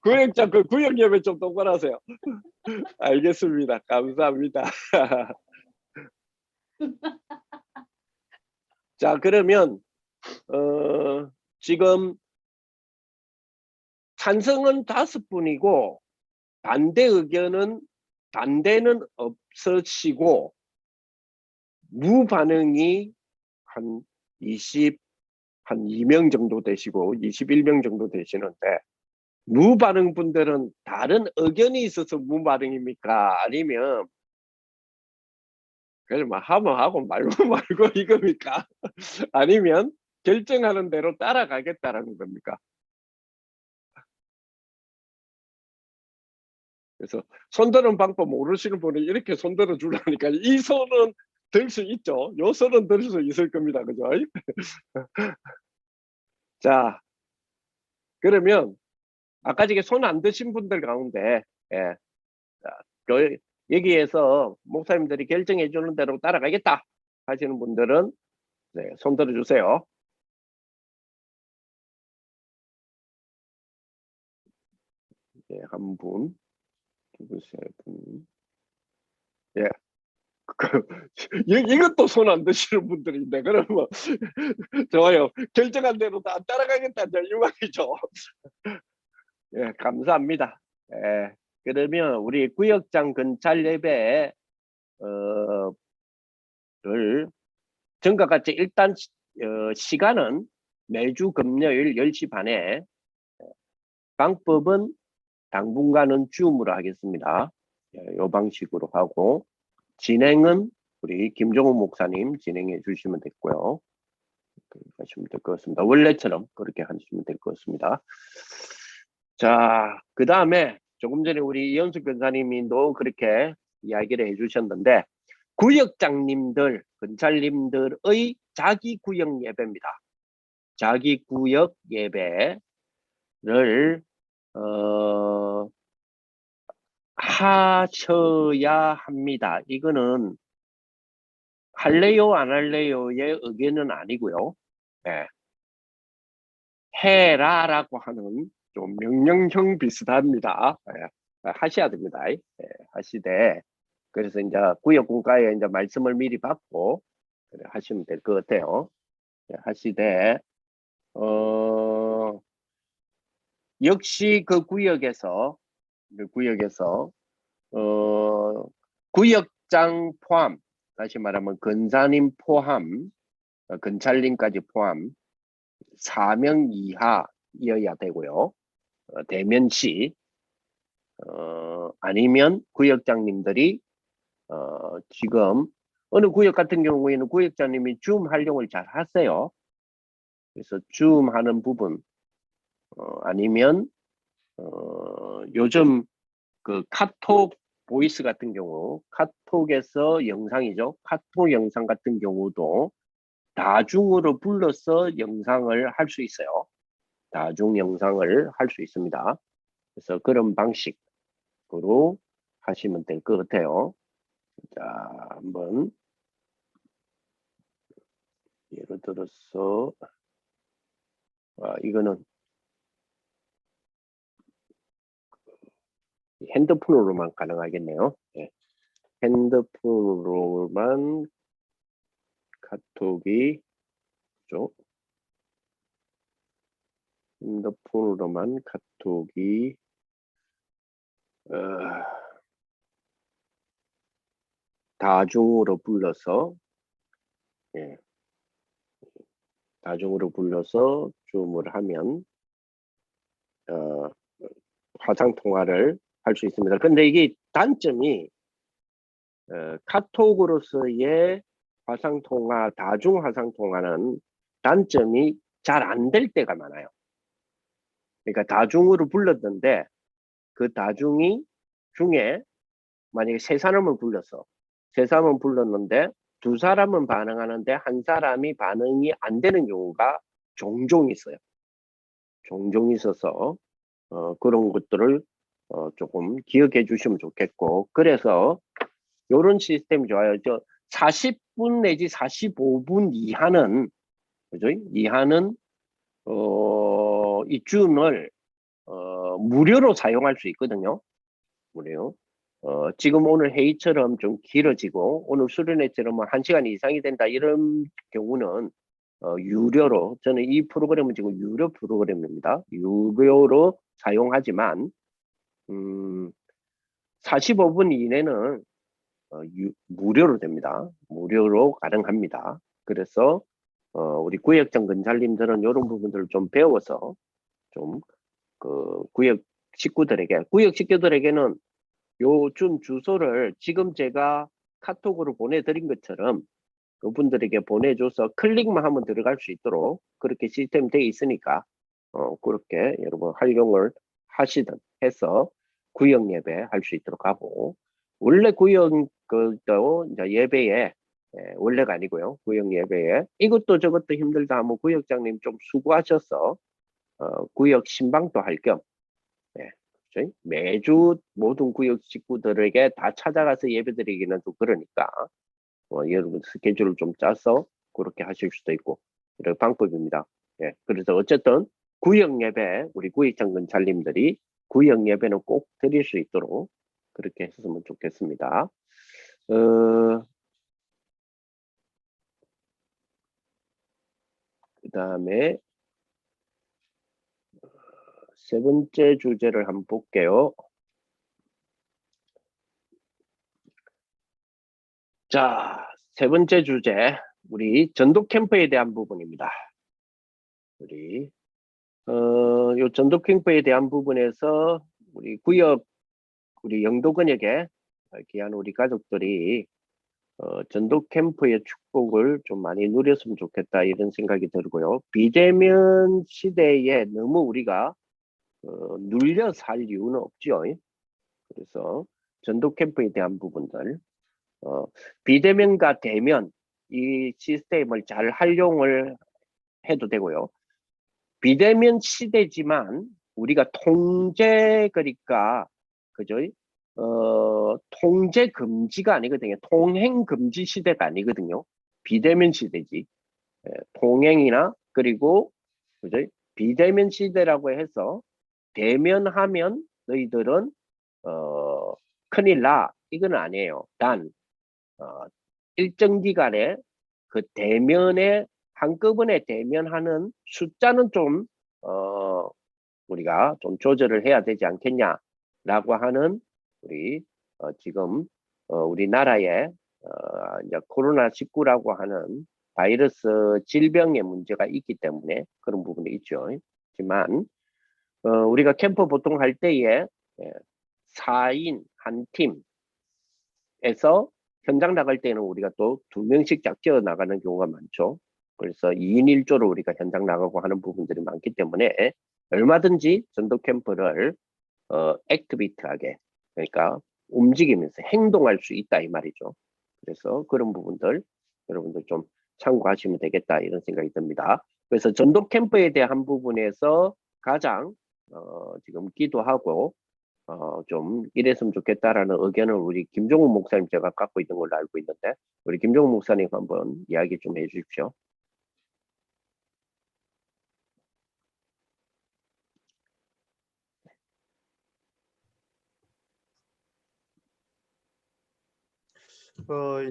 구역장 구역 예배 좀 똑바로 하세요. 알겠습니다. 감사합니다. 자, 그러면 지금 찬성은 5분이고 반대 의견은 반대는 없으시고 무반응이 한 2명 정도 되시고 21명 정도 되시는데 무반응 분들은 다른 의견이 있어서 무반응입니까? 아니면 그냥 막 하면 하고 말고 말고 이겁니까? 아니면 결정하는 대로 따라가겠다라는 겁니까? 그래서 손드는 방법 모르시는 분이 이렇게 손들어 주라니까 이 손은 들 수 있죠. 요 손은 들 수 있을 겁니다. 그죠? 자, 그러면 아까 전에 손 안 드신 분들 가운데 예, 자, 여기에서 목사님들이 결정해 주는 대로 따라가겠다 하시는 분들은 네, 손 들어 주세요. 예, 한 분, 두, 세 분. 예. 이것도 손 안 드시는 분들인데 그러면 좋아요. 결정한 대로 다 따라가겠다는 이 말이죠. 예, 감사합니다. 예, 그러면 우리 구역장 근찰 예배 를 전과 같이 일단 시간은 매주 금요일 10시 반에 방법은 당분간은 줌으로 하겠습니다. 이 방식으로 하고 진행은 우리 김종훈 목사님 진행해 주시면 됐고요. 그렇게 하시면 될 것 같습니다. 원래처럼 그렇게 하시면 될 것 같습니다. 자, 그 다음에 조금 전에 우리 이현숙 변사님이 또 그렇게 이야기를 해주셨는데 구역장님들, 근찰님들의 자기 구역 예배입니다. 자기 구역 예배를 하셔야 합니다. 이거는 할래요 안 할래요의 의견은 아니고요. 네. 해라라고 하는 좀 명령형 비슷합니다. 네. 하셔야 됩니다. 네. 하시되 그래서 이제 구역공과에 이제 말씀을 미리 받고 하시면 될 것 같아요. 네. 하시되 역시 그 구역에서 구역장 포함, 다시 말하면 근사님 포함, 근찰님까지 포함 4명 이하여야 되고요. 대면시 아니면 구역장님들이 지금 어느 구역 같은 경우에는 구역장님이 줌 활용을 잘 하세요. 그래서 줌 하는 부분 아니면 요즘 그 카톡 보이스 같은 경우 카톡에서 영상이죠. 카톡 영상 같은 경우도 다중으로 불러서 영상을 할 수 있어요. 다중 영상을 할 수 있습니다. 그래서 그런 방식으로 하시면 될 것 같아요. 자, 한번 예를 들어서 이거는 핸드폰으로만 가능하겠네요. 네. 핸드폰으로만 카톡이 죠. 핸드폰으로만 카톡이 다중으로 불러서 다중으로 불러서 줌을 하면 화상 통화를 할 수 있습니다. 근데 이게 단점이 카톡으로서의 화상 통화, 다중 화상 통화는 단점이 잘 안 될 때가 많아요. 그러니까 다중으로 불렀는데 그 다중이 중에 만약에 세 사람을 불렀는데 두 사람은 반응하는데 한 사람이 반응이 안 되는 경우가 종종 있어요. 종종 있어서 그런 것들을 조금 기억해 주시면 좋겠고 그래서 이런 시스템이 좋아요. 40분 내지 45분 이하는 그죠? 이하는 이 줌을 무료로 사용할 수 있거든요. 무료. 지금 오늘 회의처럼 좀 길어지고 오늘 수련회처럼 1시간 이상이 된다 이런 경우는 유료로 저는 이 프로그램은 지금 유료 프로그램입니다. 유료로 사용하지만 45분 이내는 무료로 됩니다. 무료로 가능합니다. 그래서 우리 구역장 근찰님들은 이런 부분들을 좀 배워서 좀 그 구역 식구들에게는 요즘 주소를 지금 제가 카톡으로 보내드린 것처럼 그분들에게 보내줘서 클릭만 하면 들어갈 수 있도록 그렇게 시스템 되어 있으니까 그렇게 여러분 활용을 하시든 해서 구역 예배 할 수 있도록 하고, 원래 구역 그도 이제 예배에 원래가 아니고요, 구역 예배에 이것도 저것도 힘들다 하면 구역장님 좀 수고하셔서 구역 신방도 할 겸 매주 모든 구역 식구들에게 다 찾아가서 예배드리기는 좀 그러니까 여러분 스케줄을 좀 짜서 그렇게 하실 수도 있고 이런 방법입니다. 예, 그래서 어쨌든 구역 예배 우리 구역장 근찰님들이 구역 예배는 꼭 드릴 수 있도록 그렇게 했으면 좋겠습니다. 그 다음에 세 번째 주제를 한번 볼게요. 자, 세 번째 주제, 우리 전도 캠프에 대한 부분입니다. 요 전도 캠프에 대한 부분에서 우리 영도근역에 귀한 우리 가족들이 전도 캠프의 축복을 좀 많이 누렸으면 좋겠다 이런 생각이 들고요. 비대면 시대에 너무 우리가 눌려 살 이유는 없죠. 그래서 전도 캠프에 대한 부분들 비대면과 대면 이 시스템을 잘 활용을 해도 되고요. 비대면 시대지만 우리가 그러니까 그죠? 통제 금지가 아니거든요. 통행 금지 시대가 아니거든요. 비대면 시대지. 통행이나 그리고 그죠? 비대면 시대라고 해서 대면하면 너희들은 큰일 나 이건 아니에요. 단 일정 기간에 그 대면에 한꺼번에 대면하는 숫자는 좀 우리가 좀 조절을 해야 되지 않겠냐라고 하는 우리 지금 우리나라에 이제 코로나19라고 하는 바이러스 질병의 문제가 있기 때문에 그런 부분이 있죠. 하지만 우리가 캠프 보통 할 때에 4인 한 팀에서 현장 나갈 때는 우리가 또 2명씩 짝지어 나가는 경우가 많죠. 그래서 2인 1조로 우리가 현장 나가고 하는 부분들이 많기 때문에 얼마든지 전도 캠프를 액티비티하게, 그러니까 움직이면서 행동할 수 있다 이 말이죠. 그래서 그런 부분들 여러분들 좀 참고하시면 되겠다 이런 생각이 듭니다. 그래서 전도 캠프에 대한 부분에서 가장 지금 기도하고 좀 이랬으면 좋겠다라는 의견을 우리 김종훈 목사님 제가 갖고 있는 걸로 알고 있는데 우리 김종훈 목사님 한번 이야기 좀 해주십시오.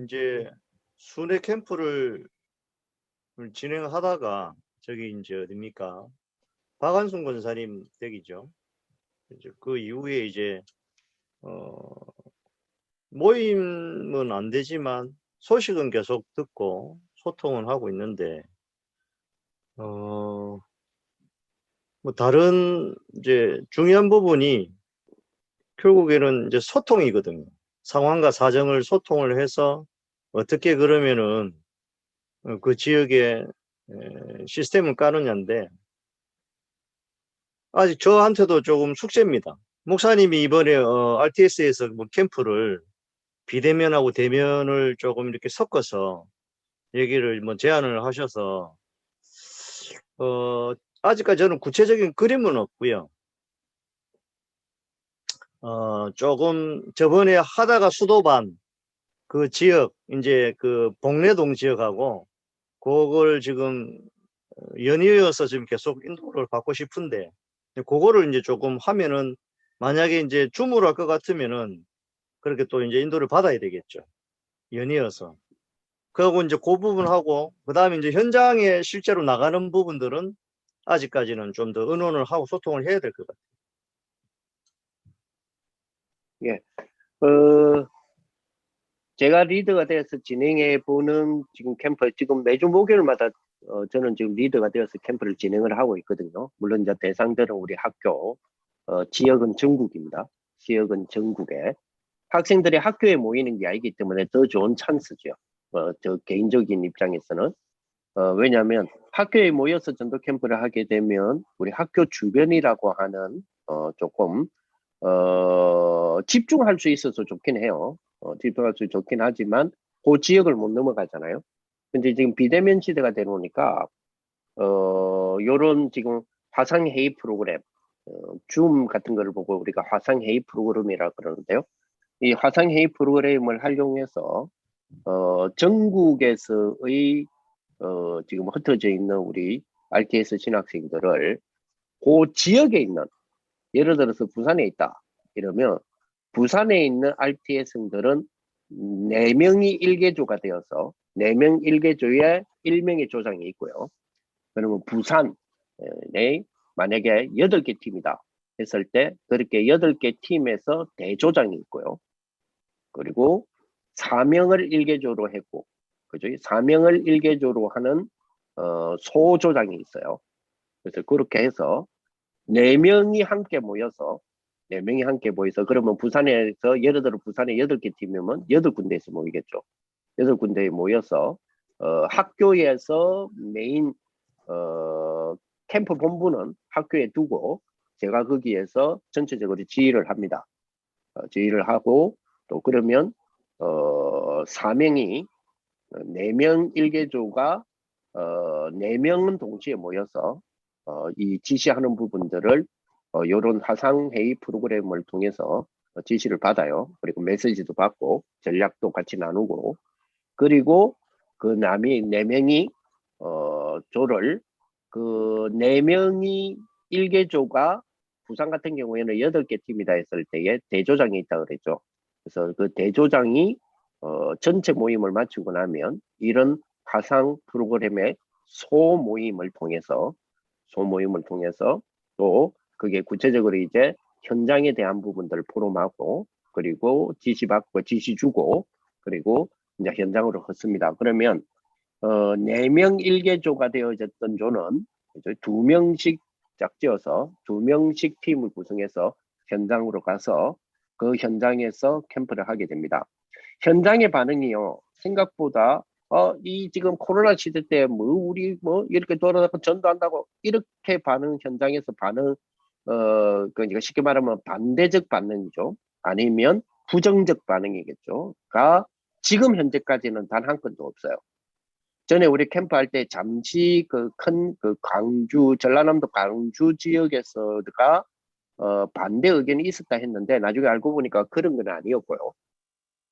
이제 순회 캠프를 진행하다가 저기 이제 어딥니까? 박한순 권사님 댁이죠. 이제 그 이후에 이제 모임은 안 되지만 소식은 계속 듣고 소통은 하고 있는데 뭐 다른 이제 중요한 부분이 결국에는 이제 소통이거든요. 상황과 사정을 소통을 해서 어떻게 그러면은 그 지역에 시스템을 까느냐인데 아직 저한테도 조금 숙제입니다. 목사님이 이번에 RTS에서 뭐 캠프를 비대면하고 대면을 조금 이렇게 섞어서 얘기를 뭐 제안을 하셔서 아직까지 저는 구체적인 그림은 없고요. 조금 저번에 하다가 수도반 그 지역 이제 그 봉래동 지역하고 그걸 지금 연이어서 지금 계속 인도를 받고 싶은데 그거를 이제 조금 하면은 만약에 이제 줌으로 할 것 같으면은 그렇게 또 이제 인도를 받아야 되겠죠. 연이어서. 그리고 이제 그 부분하고 그 다음에 이제 현장에 실제로 나가는 부분들은 아직까지는 좀 더 의논을 하고 소통을 해야 될 것 같아요. 예, 제가 리더가 되어서 진행해 보는 지금 캠프, 지금 매주 목요일마다 저는 지금 리더가 되어서 캠프를 진행을 하고 있거든요. 물론 이제 대상들은 우리 학교, 지역은 전국입니다. 지역은 전국에. 학생들이 학교에 모이는 게 아니기 때문에 더 좋은 찬스죠. 저 개인적인 입장에서는. 왜냐하면 학교에 모여서 전도 캠프를 하게 되면 우리 학교 주변이라고 하는 조금 집중할 수 있어서 좋긴 해요. 집중할 수 좋긴 하지만 그 지역을 못 넘어가잖아요. 근데 지금 비대면 시대가 되노니까 요런 지금 화상 회의 프로그램, 줌 같은 거를 보고 우리가 화상 회의 프로그램이라 그러는데요. 이 화상 회의 프로그램을 활용해서 전국에서의 지금 흩어져 있는 우리 RTS 신학생들을 그 지역에 있는, 예를 들어서 부산에 있다 이러면 부산에 있는 RTS생들은 4명이 1개조가 되어서 4명 1개조에 1명의 조장이 있고요. 그러면 부산에 만약에 8개 팀이다 했을 때 그렇게 8개 팀에서 대조장이 있고요. 그리고 4명을 1개조로 했고, 그죠? 4명을 1개조로 하는 소조장이 있어요. 그래서 그렇게 해서 4명이 함께 모여서 그러면 부산에서 예를 들어 부산에 8개 팀이면 8군데에서 모이겠죠. 8군데에 모여서 학교에서 메인 캠프 본부는 학교에 두고 제가 거기에서 전체적으로 지휘를 합니다. 지휘를 하고 또 그러면 4명이 4명 1개조가 4명은 동시에 모여서 이 지시하는 부분들을 이런 화상 회의 프로그램을 통해서 지시를 받아요. 그리고 메시지도 받고 전략도 같이 나누고, 그리고 그 남이 4명이 조를 그 4명이 1개조가 부산 같은 경우에는 8개 팀이다 했을 때에 대조장이 있다 그랬죠. 그래서 그 대조장이 전체 모임을 마치고 나면 이런 화상 프로그램의 소모임을 통해서 또 그게 구체적으로 이제 현장에 대한 부분들을 포럼하고, 그리고 지시받고 지시 주고, 그리고 이제 현장으로 걷습니다. 그러면 4명 1개조가 되어졌던 조는 이제 2명씩 짝지어서 2명씩 팀을 구성해서 현장으로 가서 그 현장에서 캠프를 하게 됩니다. 현장의 반응이요, 생각보다 이 지금 코로나 시대 때 우리 이렇게 돌아다니고 전도한다고 이렇게 현장에서 반응, 그러니까 쉽게 말하면 반대적 반응이죠. 아니면 부정적 반응이겠죠.가 지금 현재까지는 단 한 건도 없어요. 전에 우리 캠프 할 때 잠시 큰 광주, 전라남도 광주 지역에서가 반대 의견이 있었다 했는데 나중에 알고 보니까 그런 건 아니었고요.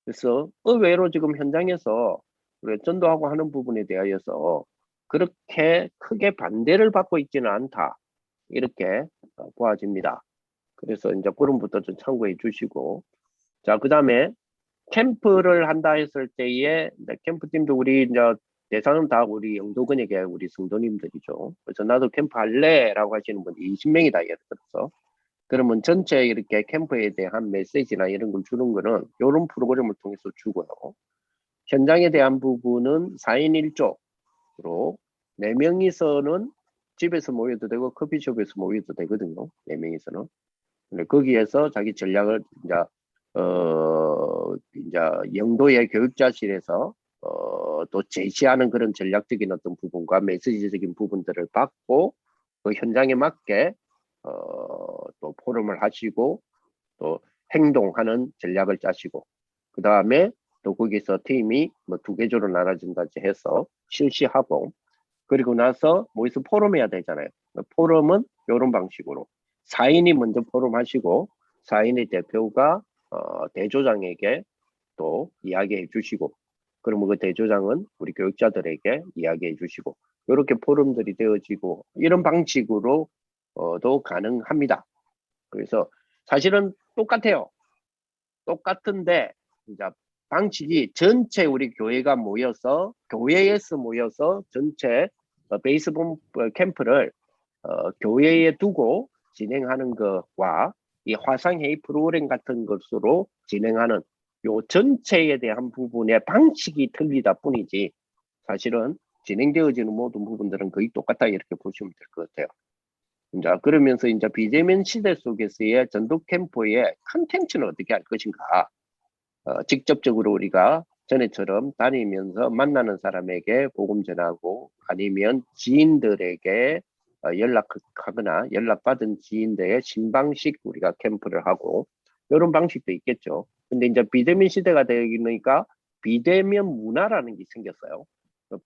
그래서 의외로 지금 현장에서 우리 전도하고 하는 부분에 대하여서 그렇게 크게 반대를 받고 있지는 않다, 이렇게 보아집니다. 그래서 이제 그럼부터 좀 참고해 주시고, 자, 그 다음에 캠프를 한다 했을 때에 캠프팀도 우리 이제 대상은 다 우리 영도근에게 우리 성도님들이죠. 그래서 나도 캠프 할래라고 하시는 분이 20명이다 예를 들어서, 그러면 전체 이렇게 캠프에 대한 메시지나 이런 걸 주는 거는 이런 프로그램을 통해서 주고요. 현장에 대한 부분은 4인 1조로 4명이서는 집에서 모여도 되고 커피숍에서 모여도 되거든요. 4명이서는. 근데 거기에서 자기 전략을 이제 영도의 교육자실에서 또 제시하는 그런 전략적인 어떤 부분과 메시지적인 부분들을 받고 그 현장에 맞게 또 포럼을 하시고 또 행동하는 전략을 짜시고, 그 다음에 또 거기서 팀이 뭐 2개조로 나눠진다지 해서 실시하고, 그리고 나서 모여서 포럼해야 되잖아요. 포럼은 이런 방식으로 4인이 먼저 포럼 하시고 4인의 대표가 대조장에게 또 이야기해 주시고, 그러면 그 대조장은 우리 교육자들에게 이야기해 주시고, 이렇게 포럼들이 되어지고 이런 방식으로도 가능합니다. 그래서 사실은 똑같아요. 똑같은데 이제 방식이 전체 우리 교회가 모여서 교회에서 모여서 전체 베이스본 캠프를 교회에 두고 진행하는 것과 이 화상회의 프로그램 같은 것으로 진행하는 요 전체에 대한 부분의 방식이 틀리다 뿐이지 사실은 진행되어지는 모든 부분들은 거의 똑같다 이렇게 보시면 될 것 같아요. 자, 그러면서 이제 비대면 시대 속에서의 전도 캠프의 컨텐츠는 어떻게 할 것인가? 직접적으로 우리가 전에처럼 다니면서 만나는 사람에게 복음 전하고 아니면 지인들에게 연락하거나 연락받은 지인들의 신방식 우리가 캠프를 하고 이런 방식도 있겠죠. 근데 이제 비대면 시대가 되니까 비대면 문화라는 게 생겼어요.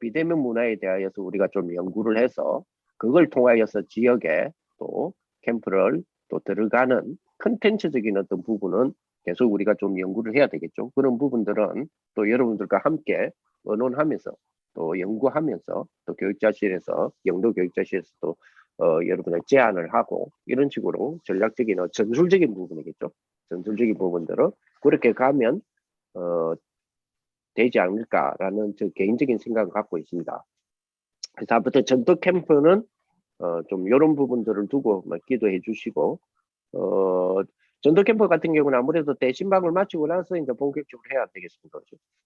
비대면 문화에 대하여서 우리가 좀 연구를 해서 그걸 통하여서 지역에 또 캠프를 또 들어가는 컨텐츠적인 어떤 부분은 계속 우리가 좀 연구를 해야 되겠죠. 그런 부분들은 또 여러분들과 함께 의논하면서 또 연구하면서 또 교육자실에서 영도 교육자실에서 또 여러분의 제안을 하고 이런 식으로 전략적인 전술적인 부분이겠죠. 전술적인 부분들은 그렇게 가면 되지 않을까라는 저 개인적인 생각을 갖고 있습니다. 그래서 아무튼 전도 캠프는 좀 이런 부분들을 두고 기도해 주시고 전도 캠프 같은 경우는 아무래도 대신방을 마치고 나서 이제 본격적으로 해야 되겠습니다.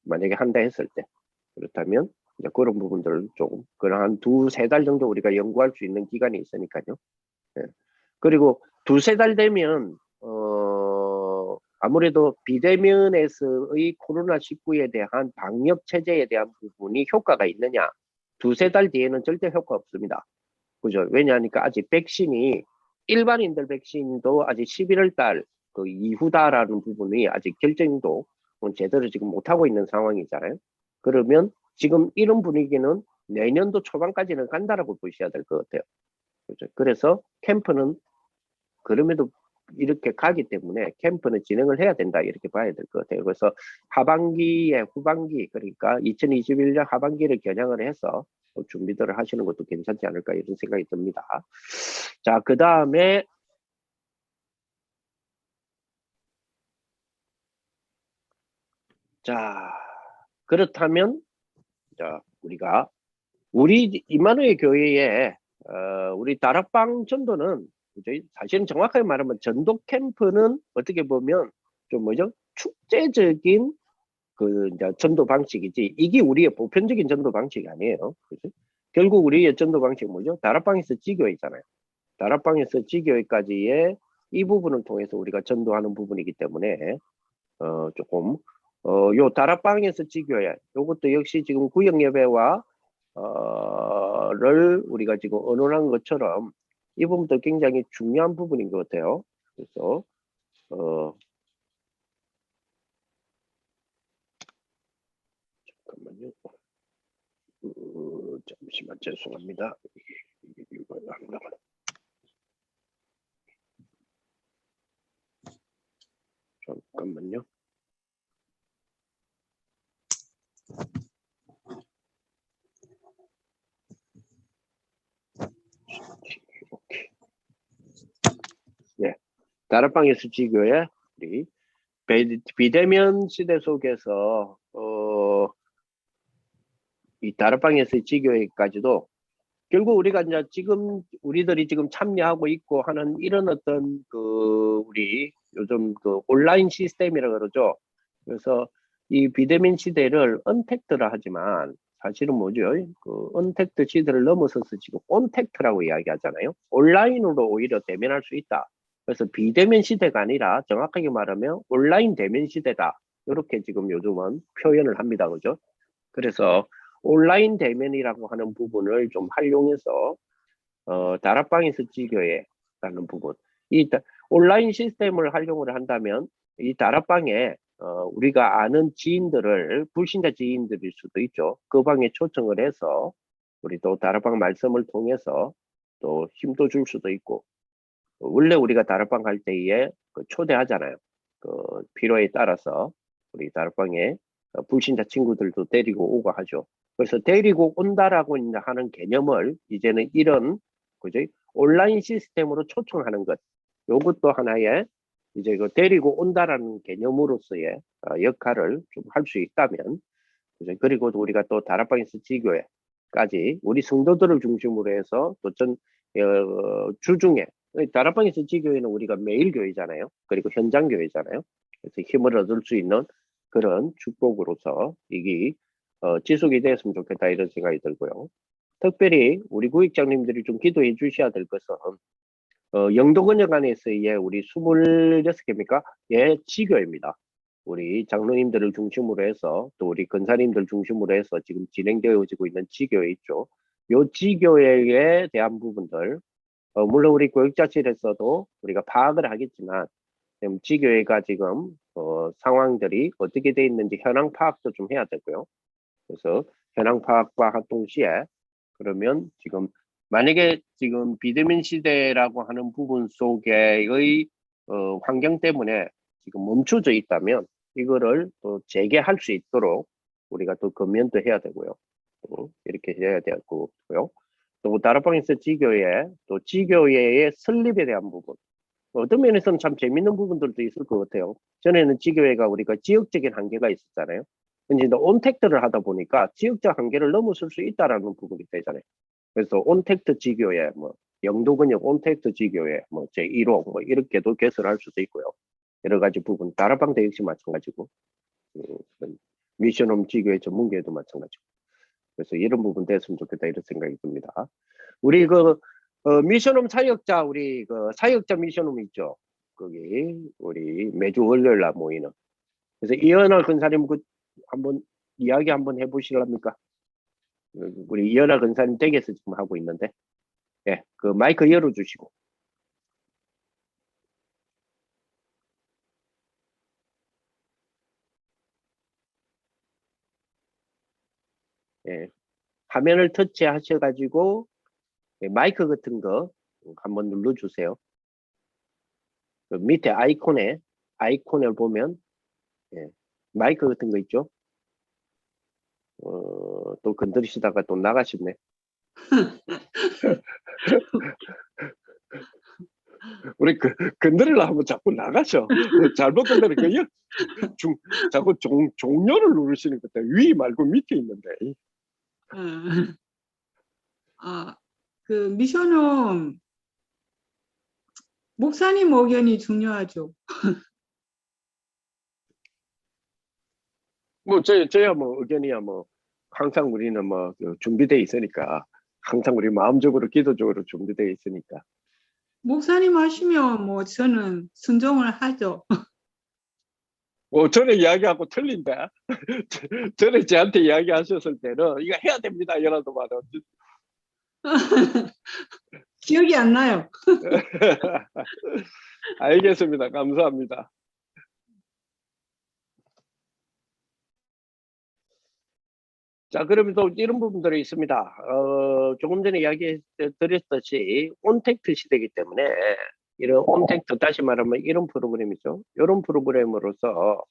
만약에 한다 했을 때 그렇다면 이제 그런 부분들을 좀 그런 한 2-3달 정도 우리가 연구할 수 있는 기간이 있으니까요. 예. 그리고 2-3달 되면 아무래도 비대면에서의 코로나19에 대한 방역 체제에 대한 부분이 효과가 있느냐? 2-3달 뒤에는 절대 효과 없습니다. 그죠? 왜냐하니까 아직 백신이 일반인들 백신도 아직 11월 달 그 이후다라는 부분이 아직 결정도 제대로 지금 못하고 있는 상황이잖아요. 그러면 지금 이런 분위기는 내년도 초반까지는 간다라고 보셔야 될 것 같아요. 그죠? 그래서 캠프는 그럼에도 이렇게 가기 때문에 캠프는 진행을 해야 된다 이렇게 봐야 될 것 같아요. 그래서 하반기에 후반기 그러니까 2021년 하반기를 겨냥을 해서 준비들을 하시는 것도 괜찮지 않을까 이런 생각이 듭니다. 자, 그 다음에 자 그렇다면 자 우리 임마누엘 교회에 우리 다락방 전도는 사실은 정확하게 말하면 전도 캠프는 어떻게 보면 좀 뭐죠? 축제적인 그 이제 전도 방식이지 이게 우리의 보편적인 전도 방식이 아니에요. 그죠? 결국 우리의 전도 방식은 뭐죠? 다락방에서 지교회잖아요. 다락방에서 지교회까지의 이 부분을 통해서 우리가 전도하는 부분이기 때문에 조금 요 다락방에서 지교회 요것도 역시 지금 구역 예배와 를 우리가 지금 언론한 것처럼 이 부분도 굉장히 중요한 부분인 것 같아요. 그래서 잠깐만요. 잠시만 죄송합니다. 이거 안 나가. 잠깐만요. 오케이. 네, 다락방에서 지교회 우리 비대면 시대 속에서 이 다락방에서 지교회까지도 결국 우리가 이제 지금 우리들이 지금 참여하고 있고 하는 이런 어떤 그 우리 요즘 그 온라인 시스템이라 그러죠. 그래서 이 비대면 시대를 언택트라 하지만 사실은 뭐죠? 그 언택트 시대를 넘어서서 지금 온택트라고 이야기하잖아요. 온라인으로 오히려 대면할 수 있다. 그래서 비대면 시대가 아니라 정확하게 말하면 온라인 대면 시대다. 이렇게 지금 요즘은 표현을 합니다. 그죠? 그래서 온라인 대면이라고 하는 부분을 좀 활용해서 다락방에서 지교회라는 부분 이 온라인 시스템을 활용을 한다면 이 다락방에 우리가 아는 지인들을 불신자 지인들일 수도 있죠. 그 방에 초청을 해서 우리 또 다락방 말씀을 통해서 또 힘도 줄 수도 있고 원래 우리가 다락방 할 때에 초대하잖아요. 그 필요에 따라서 우리 다락방에 불신자 친구들도 데리고 오고 하죠. 그래서 데리고 온다라고 하는 개념을 이제는 이런 그죠? 온라인 시스템으로 초청하는 것. 이것도 하나의 이제 그 데리고 온다라는 개념으로서의 역할을 좀 할 수 있다면 그죠? 그리고 우리가 또 다락방에서 지교회까지 우리 성도들을 중심으로 해서 또 주중에 다락방에서 지교회는 우리가 매일 교회잖아요. 그리고 현장 교회잖아요. 그래서 힘을 얻을 수 있는 그런 축복으로서 이게 지속이 되었으면 좋겠다 이런 생각이 들고요. 특별히 우리 구역장님들이 좀 기도해 주셔야 될 것은 영도건역 안에서의 우리 26개입니까? 예, 지교회입니다. 우리 장로님들을 중심으로 해서 또 우리 근사님들 중심으로 해서 지금 진행되어지고 있는 지교회 있죠. 요 지교회에 대한 부분들 물론 우리 교육자실에서도 우리가 파악을 하겠지만 지금 지교회가 지금 상황들이 어떻게 돼 있는지 현황 파악도 좀 해야 되고요. 그래서 현황 파악과 동시에 그러면 지금 만약에 지금 비대면 시대라고 하는 부분 속에의 환경 때문에 지금 멈춰져 있다면 이거를 또 재개할 수 있도록 우리가 또 검토도 해야 되고요. 이렇게 해야 되고요. 또 다락방에서 지교회, 또 지교회의 설립에 대한 부분. 어떤 면에서는 참 재밌는 부분들도 있을 것 같아요. 전에는 지교회가 우리가 지역적인 한계가 있었잖아요. 근데 이제 온택트를 하다 보니까 지역적 한계를 넘어설 수 있다라는 부분이 되잖아요. 그래서 온택트 지교회, 뭐 영도근역 온택트 지교회, 뭐 제1호 뭐 이렇게도 개설할 수도 있고요. 여러 가지 부분, 다락방도 역시 마찬가지고, 미션홈 지교회 전문교회도 마찬가지고. 그래서 이런 부분 됐으면 좋겠다 이런 생각이 듭니다. 우리 미션홈 사역자 우리 사역자 미션홈 있죠. 거기 우리 매주 월요일 날 모이는. 그래서 이현아 근사님 한번 이야기 한번 해보실랍니까? 우리 이현아 근사님 댁에서 지금 하고 있는데, 예, 그 마이크 열어주시고. 예, 화면을 터치하셔가지고 마이크 같은 거 한번 눌러주세요. 그 밑에 아이콘을 보면 예, 마이크 같은 거 있죠? 또 건드리시다가 또 나가시네. 우리 건드리려 하면 자꾸 나가셔. 잘못 건드리니까 자꾸 종료를 누르시는 것 같아요. 위 말고 밑에 있는데. 그 미션홈 목사님 의견이 중요하죠. 뭐 저야 뭐 의견이야 뭐 항상 우리는 뭐 준비돼 있으니까 항상 우리 마음적으로 기도적으로 준비돼 있으니까. 목사님 하시면 뭐 저는 순종을 하죠. 전에 이야기하고 틀린다. 전에 저한테 이야기하셨을 때는 이거 해야 됩니다. 이라도 말은. 기억이 안 나요. 알겠습니다. 감사합니다. 자, 그러면 또 이런 부분들이 있습니다. 조금 전에 이야기 드렸듯이 온택트 시대이기 때문에 이런 온택트, 다시 말하면 이런 프로그램이죠. 이런 프로그램으로서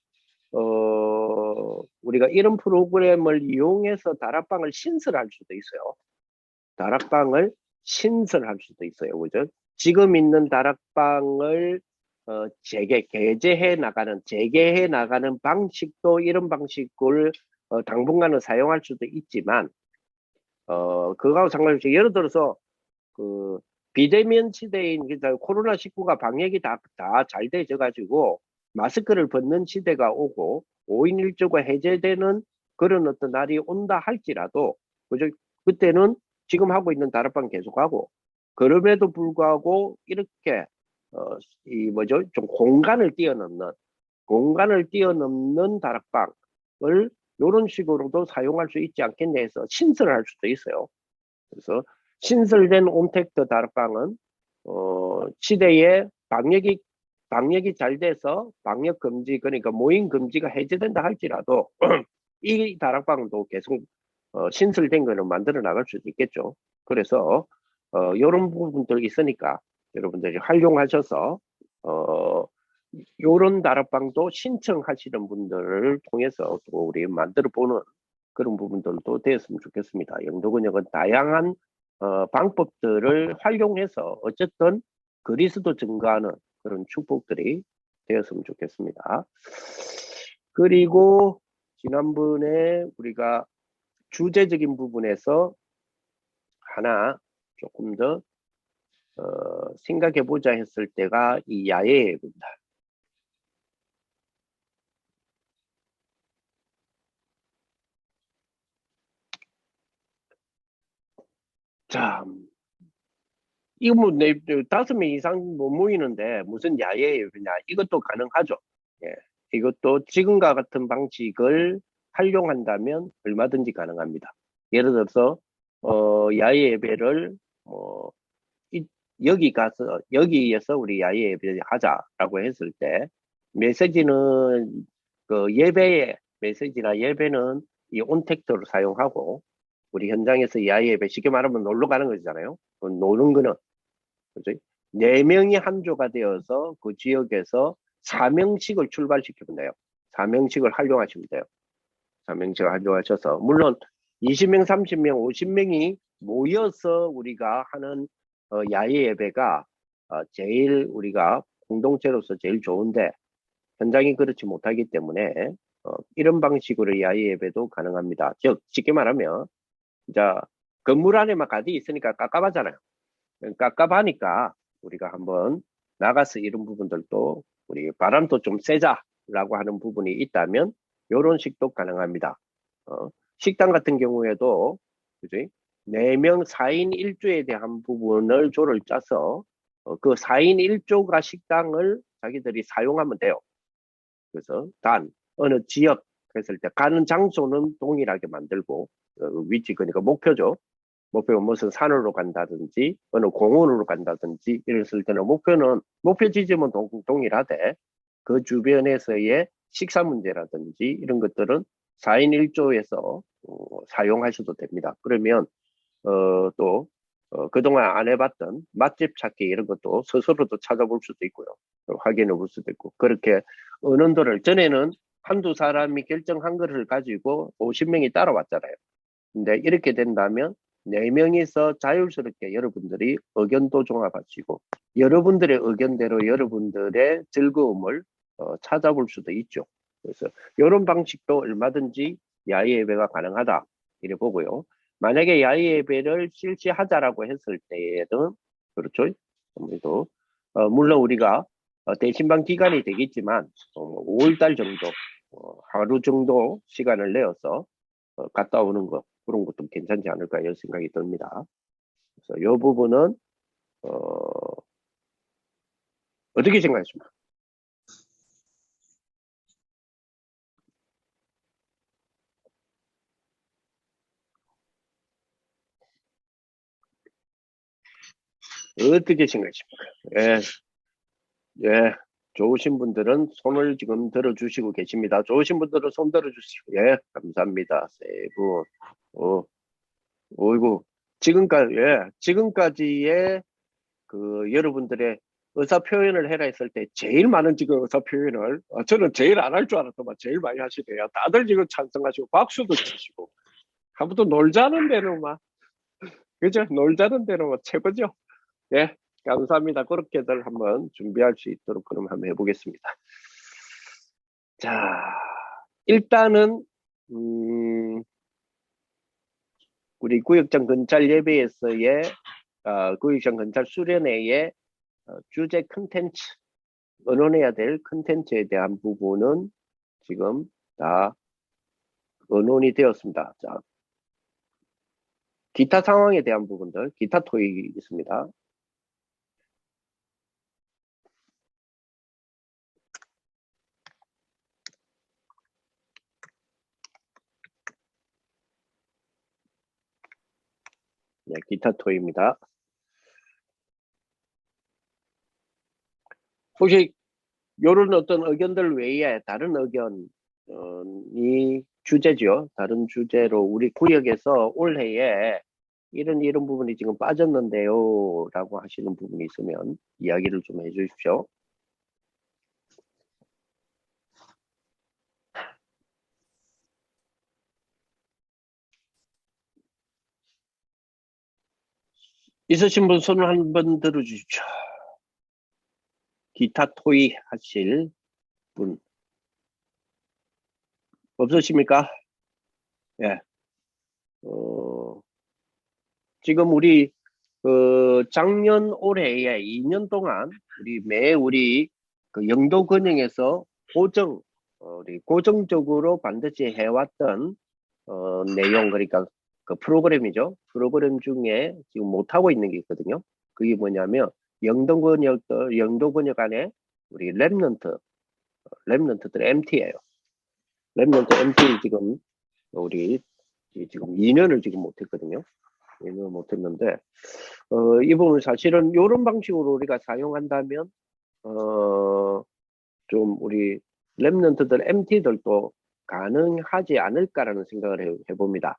우리가 이런 프로그램을 이용해서 다락방을 신설할 수도 있어요. 다락방을 신설할 수도 있어요. 그죠? 지금 있는 다락방을 재개해 나가는 방식도 이런 방식을 당분간은 사용할 수도 있지만 그거하고 상관없이 예를 들어서 그 비대면 시대인 코로나19가 방역이 다 잘 되져 가지고 마스크를 벗는 시대가 오고 5인 1조가 해제되는 그런 어떤 날이 온다 할지라도 그죠? 그때는 지금 하고 있는 다락방 계속하고 그럼에도 불구하고 이렇게 좀 공간을 뛰어넘는 다락방을 이런 식으로도 사용할 수 있지 않겠냐 해서 신설을 할 수도 있어요. 그래서 신설된 온택트 다락방은 시대에 방역이 잘 돼서 방역 금지 그러니까 모임 금지가 해제된다 할지라도 이 다락방도 계속 신설된 거는 만들어 나갈 수도 있겠죠. 그래서 이런 부분들이 있으니까 여러분들이 활용하셔서 요런 다락방도 신청하시는 분들을 통해서 또 우리 만들어 보는 그런 부분들도 되었으면 좋겠습니다. 영도근역은 다양한 방법들을 활용해서 어쨌든 그리스도 증가하는 그런 축복들이 되었으면 좋겠습니다. 그리고 지난번에 우리가 주제적인 부분에서 하나 조금 더 생각해 보자 했을 때가 이 야외 예배입니다. 자, 이거 뭐 5명 이상 못 모이는데 무슨 야외 예배냐? 이것도 가능하죠. 예. 이것도 지금과 같은 방식을 활용한다면 얼마든지 가능합니다. 예를 들어서 야외 예배를 여기 가서 여기에서 우리 야외 예배를 하자라고 했을 때 메시지는 그 예배의 메시지나 예배는 이 온택트로 사용하고 우리 현장에서 야외 예배 쉽게 말하면 놀러 가는 거잖아요. 노는 거는 그죠? 4명이 한 조가 되어서 그 지역에서 사명식을 출발시키면 돼요. 사명식을 활용하시면 돼요. 사명식을 활용하셔서 물론 20명, 30명, 50명이 모여서 우리가 하는 야외 예배가 제일 우리가 공동체로서 제일 좋은데 현장이 그렇지 못하기 때문에 이런 방식으로 야외 예배도 가능합니다. 즉 쉽게 말하면 자 건물 안에만 가득 있으니까 깝깝하잖아요. 깝깝하니까 우리가 한번 나가서 이런 부분들도 우리 바람도 좀 쐬자라고 하는 부분이 있다면 이런 식도 가능합니다. 식당 같은 경우에도 그지? 4명 4인 1조에 대한 부분을 조를 짜서 그 4인 1조가 식당을 자기들이 사용하면 돼요. 그래서 단 어느 지역 했을 때 가는 장소는 동일하게 만들고 위치 그러니까 목표죠. 목표가 무슨 산으로 간다든지 어느 공원으로 간다든지 이랬을 때는 목표 지점은 동일하되 그 주변에서의 식사 문제라든지 이런 것들은 4인 1조에서 사용하셔도 됩니다. 그러면 또 그동안 안 해봤던 맛집 찾기 이런 것도 스스로도 찾아볼 수도 있고요. 확인해 볼 수도 있고 그렇게 은원들을 전에는 한두 사람이 결정한 것을 가지고 50명이 따라왔잖아요. 근데 이렇게 된다면 4명이서 자율스럽게 여러분들이 의견도 종합하시고 여러분들의 의견대로 여러분들의 즐거움을 찾아볼 수도 있죠. 그래서 이런 방식도 얼마든지 야외 예배가 가능하다 이래 보고요. 만약에 야외 예배를 실시하자라고 했을 때에는 그렇죠. 아무래도 물론 우리가 대신방 기간이 되겠지만 5월달 정도 하루 정도 시간을 내어서 갔다 오는 것 그런 것도 괜찮지 않을까 이런 생각이 듭니다. 그래서 이 부분은 어떻게 생각하십니까? 어떻게 생각하십니까? 예, 예, 좋으신 분들은 손을 지금 들어주시고 계십니다. 좋으신 분들은 손 들어주시고, 예, 감사합니다. 세 분. 어이구, 지금까지의 그 여러분들의 의사 표현을 해라 했을 때 제일 많은 지금 의사 표현을 저는 제일 안 할 줄 알았더만 제일 많이 하시네요. 다들 지금 찬성하시고 박수도 치시고 아무튼 놀자는 대로만 그죠? 놀자는 대로만 최고죠. 예, 감사합니다. 그렇게들 한번 준비할 수 있도록 그럼 한번 해보겠습니다. 자, 일단은 우리 구역장 건찰 예배에서의 구역장 건찰 수련회의 주제 컨텐츠 의논해야 될 컨텐츠에 대한 부분은 지금 다 의논이 되었습니다. 자, 기타 상황에 대한 부분들, 기타 토익이 있습니다. 네, 기타 토익입니다. 혹시 이런 어떤 의견들 외에 다른 의견이 주제죠. 다른 주제로 우리 구역에서 올해에 이런 부분이 지금 빠졌는데요 라고 하시는 부분이 있으면 이야기를 좀 해주십시오. 있으신 분 손을 한번 들어주십시오. 기타 토의 하실 분 없으십니까? 예. 지금 우리 작년 올해에 2년 동안 우리 그 영도 근영에서 우리 고정적으로 반드시 해왔던 내용, 그러니까 그 프로그램이죠. 프로그램 중에 지금 못하고 있는 게 있거든요. 그게 뭐냐면 영도 근역 안에 우리 랩런트들 MT예요. 랩런트 MT 지금 우리 지금 2년을 지금 못했거든요. 2년을 못했는데 이 부분 사실은 이런 방식으로 우리가 사용한다면 좀 우리 랩런트들 MT들도 가능하지 않을까라는 생각을 해봅니다.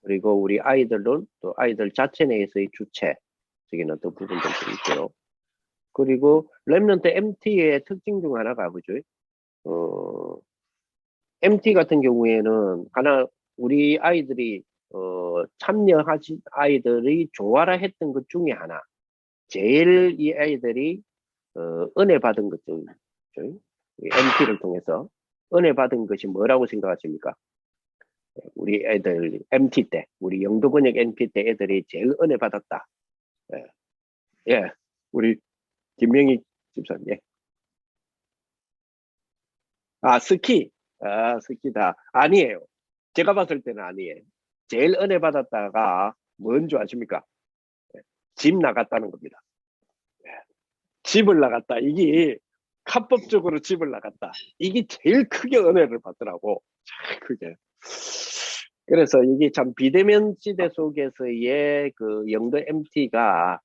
그리고 우리 아이들은 또 아이들 자체 내에서의 주체적인 어떤 부분들도 있고요. 그리고 랩런트 MT의 특징 중 하나가 그죠? MT 같은 경우에는 우리 아이들이 참여하신 아이들이 좋아라 했던 것 중에 하나, 제일 이 아이들이 은혜 받은 것죠. MT를 통해서 은혜 받은 것이 뭐라고 생각하십니까? 우리 애들 MT 때, 우리 영도근역 MT 때 애들이 제일 은혜 받았다. 예, 우리 김명희 집사님. 예. 스키. 스키다. 아니에요. 제가 봤을 때는 아니에요. 제일 은혜 받았다가 뭔 줄 아십니까? 집 나갔다는 겁니다. 집을 나갔다. 이게 합법적으로 집을 나갔다. 이게 제일 크게 은혜를 받더라고. 크게. 그래서 이게 참 비대면 시대 속에서의 그 영도 MT가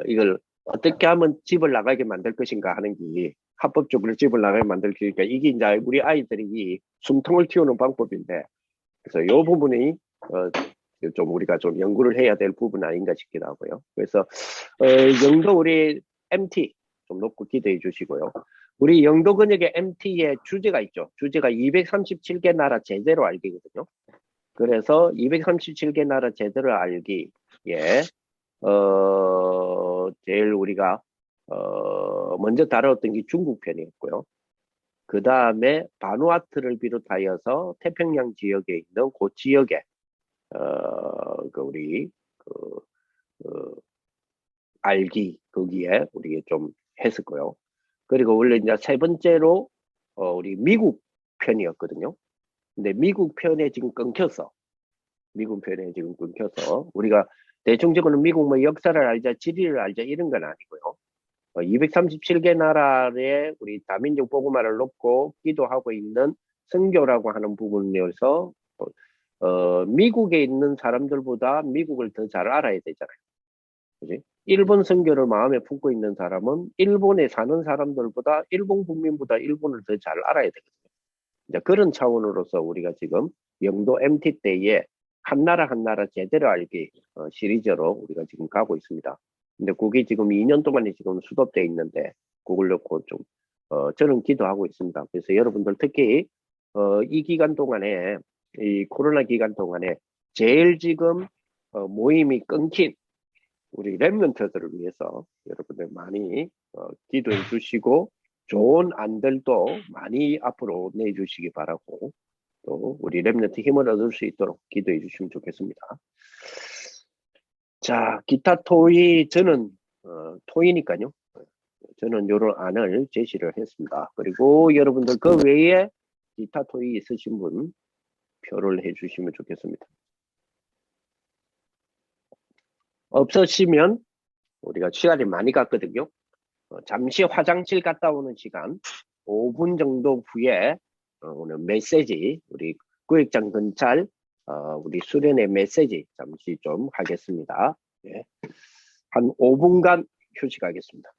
이걸 어떻게 하면 집을 나가게 만들 것인가 하는 게, 합법적으로 집을 나가게 만들 것인가, 이게 이제 우리 아이들이 숨통을 틔우는 방법인데, 그래서 이 부분이 좀 우리가 좀 연구를 해야 될 부분 아닌가 싶기도 하고요. 그래서 영도 우리 MT 좀 놓고 기대해 주시고요. 우리 영도 근역의 MT의 주제가 있죠. 주제가 237개 나라 제대로 알기거든요. 그래서 237개 나라 제대로 알기, 제일 우리가 먼저 다뤘던 게 중국 편이었고요. 그 다음에 바누아투를 비롯하여서 태평양 지역에 있는 그 지역에 알기, 거기에 우리 좀 했었고요. 그리고 원래 이제 세 번째로 우리 미국 편이었거든요. 근데 미국 편에 지금 끊겼어. 미국 편에 지금 끊겨서 우리가 대충적으로 미국 뭐 역사를 알자, 지리를 알자 이런 건 아니고요. 237개 나라의 우리 다민족 복음화를 놓고 기도하고 있는 선교라고 하는 부분에서 미국에 있는 사람들보다 미국을 더 잘 알아야 되잖아요. 그지? 일본 선교를 마음에 품고 있는 사람은 일본에 사는 사람들보다, 일본 국민보다 일본을 더 잘 알아야 되거든요. 이제 그런 차원으로서 우리가 지금 영도 MT 때에 한 나라 한 나라 제대로 알기 시리즈로 우리가 지금 가고 있습니다. 근데 그게 지금 2년 동안에 지금 수도되어 있는데 그걸 놓고 좀 저는 기도하고 있습니다. 그래서 여러분들 특히 이 기간 동안에, 이 코로나 기간 동안에 제일 지금 모임이 끊긴 우리 랩런트들을 위해서 여러분들 많이 기도해 주시고 좋은 안들도 많이 앞으로 내주시기 바라고, 또 우리 랩런트 힘을 얻을 수 있도록 기도해 주시면 좋겠습니다. 자, 기타 토의, 저는 토의니까요. 저는 이런 안을 제시를 했습니다. 그리고 여러분들 그 외에 기타 토의 있으신 분 표를 해주시면 좋겠습니다. 없으시면 우리가 시간이 많이 갔거든요. 잠시 화장실 갔다 오는 시간 5분 정도 후에 오늘 메시지, 우리 구역장 근찰 우리 수련회 메시지 잠시 좀 하겠습니다. 한 5분간 휴식하겠습니다.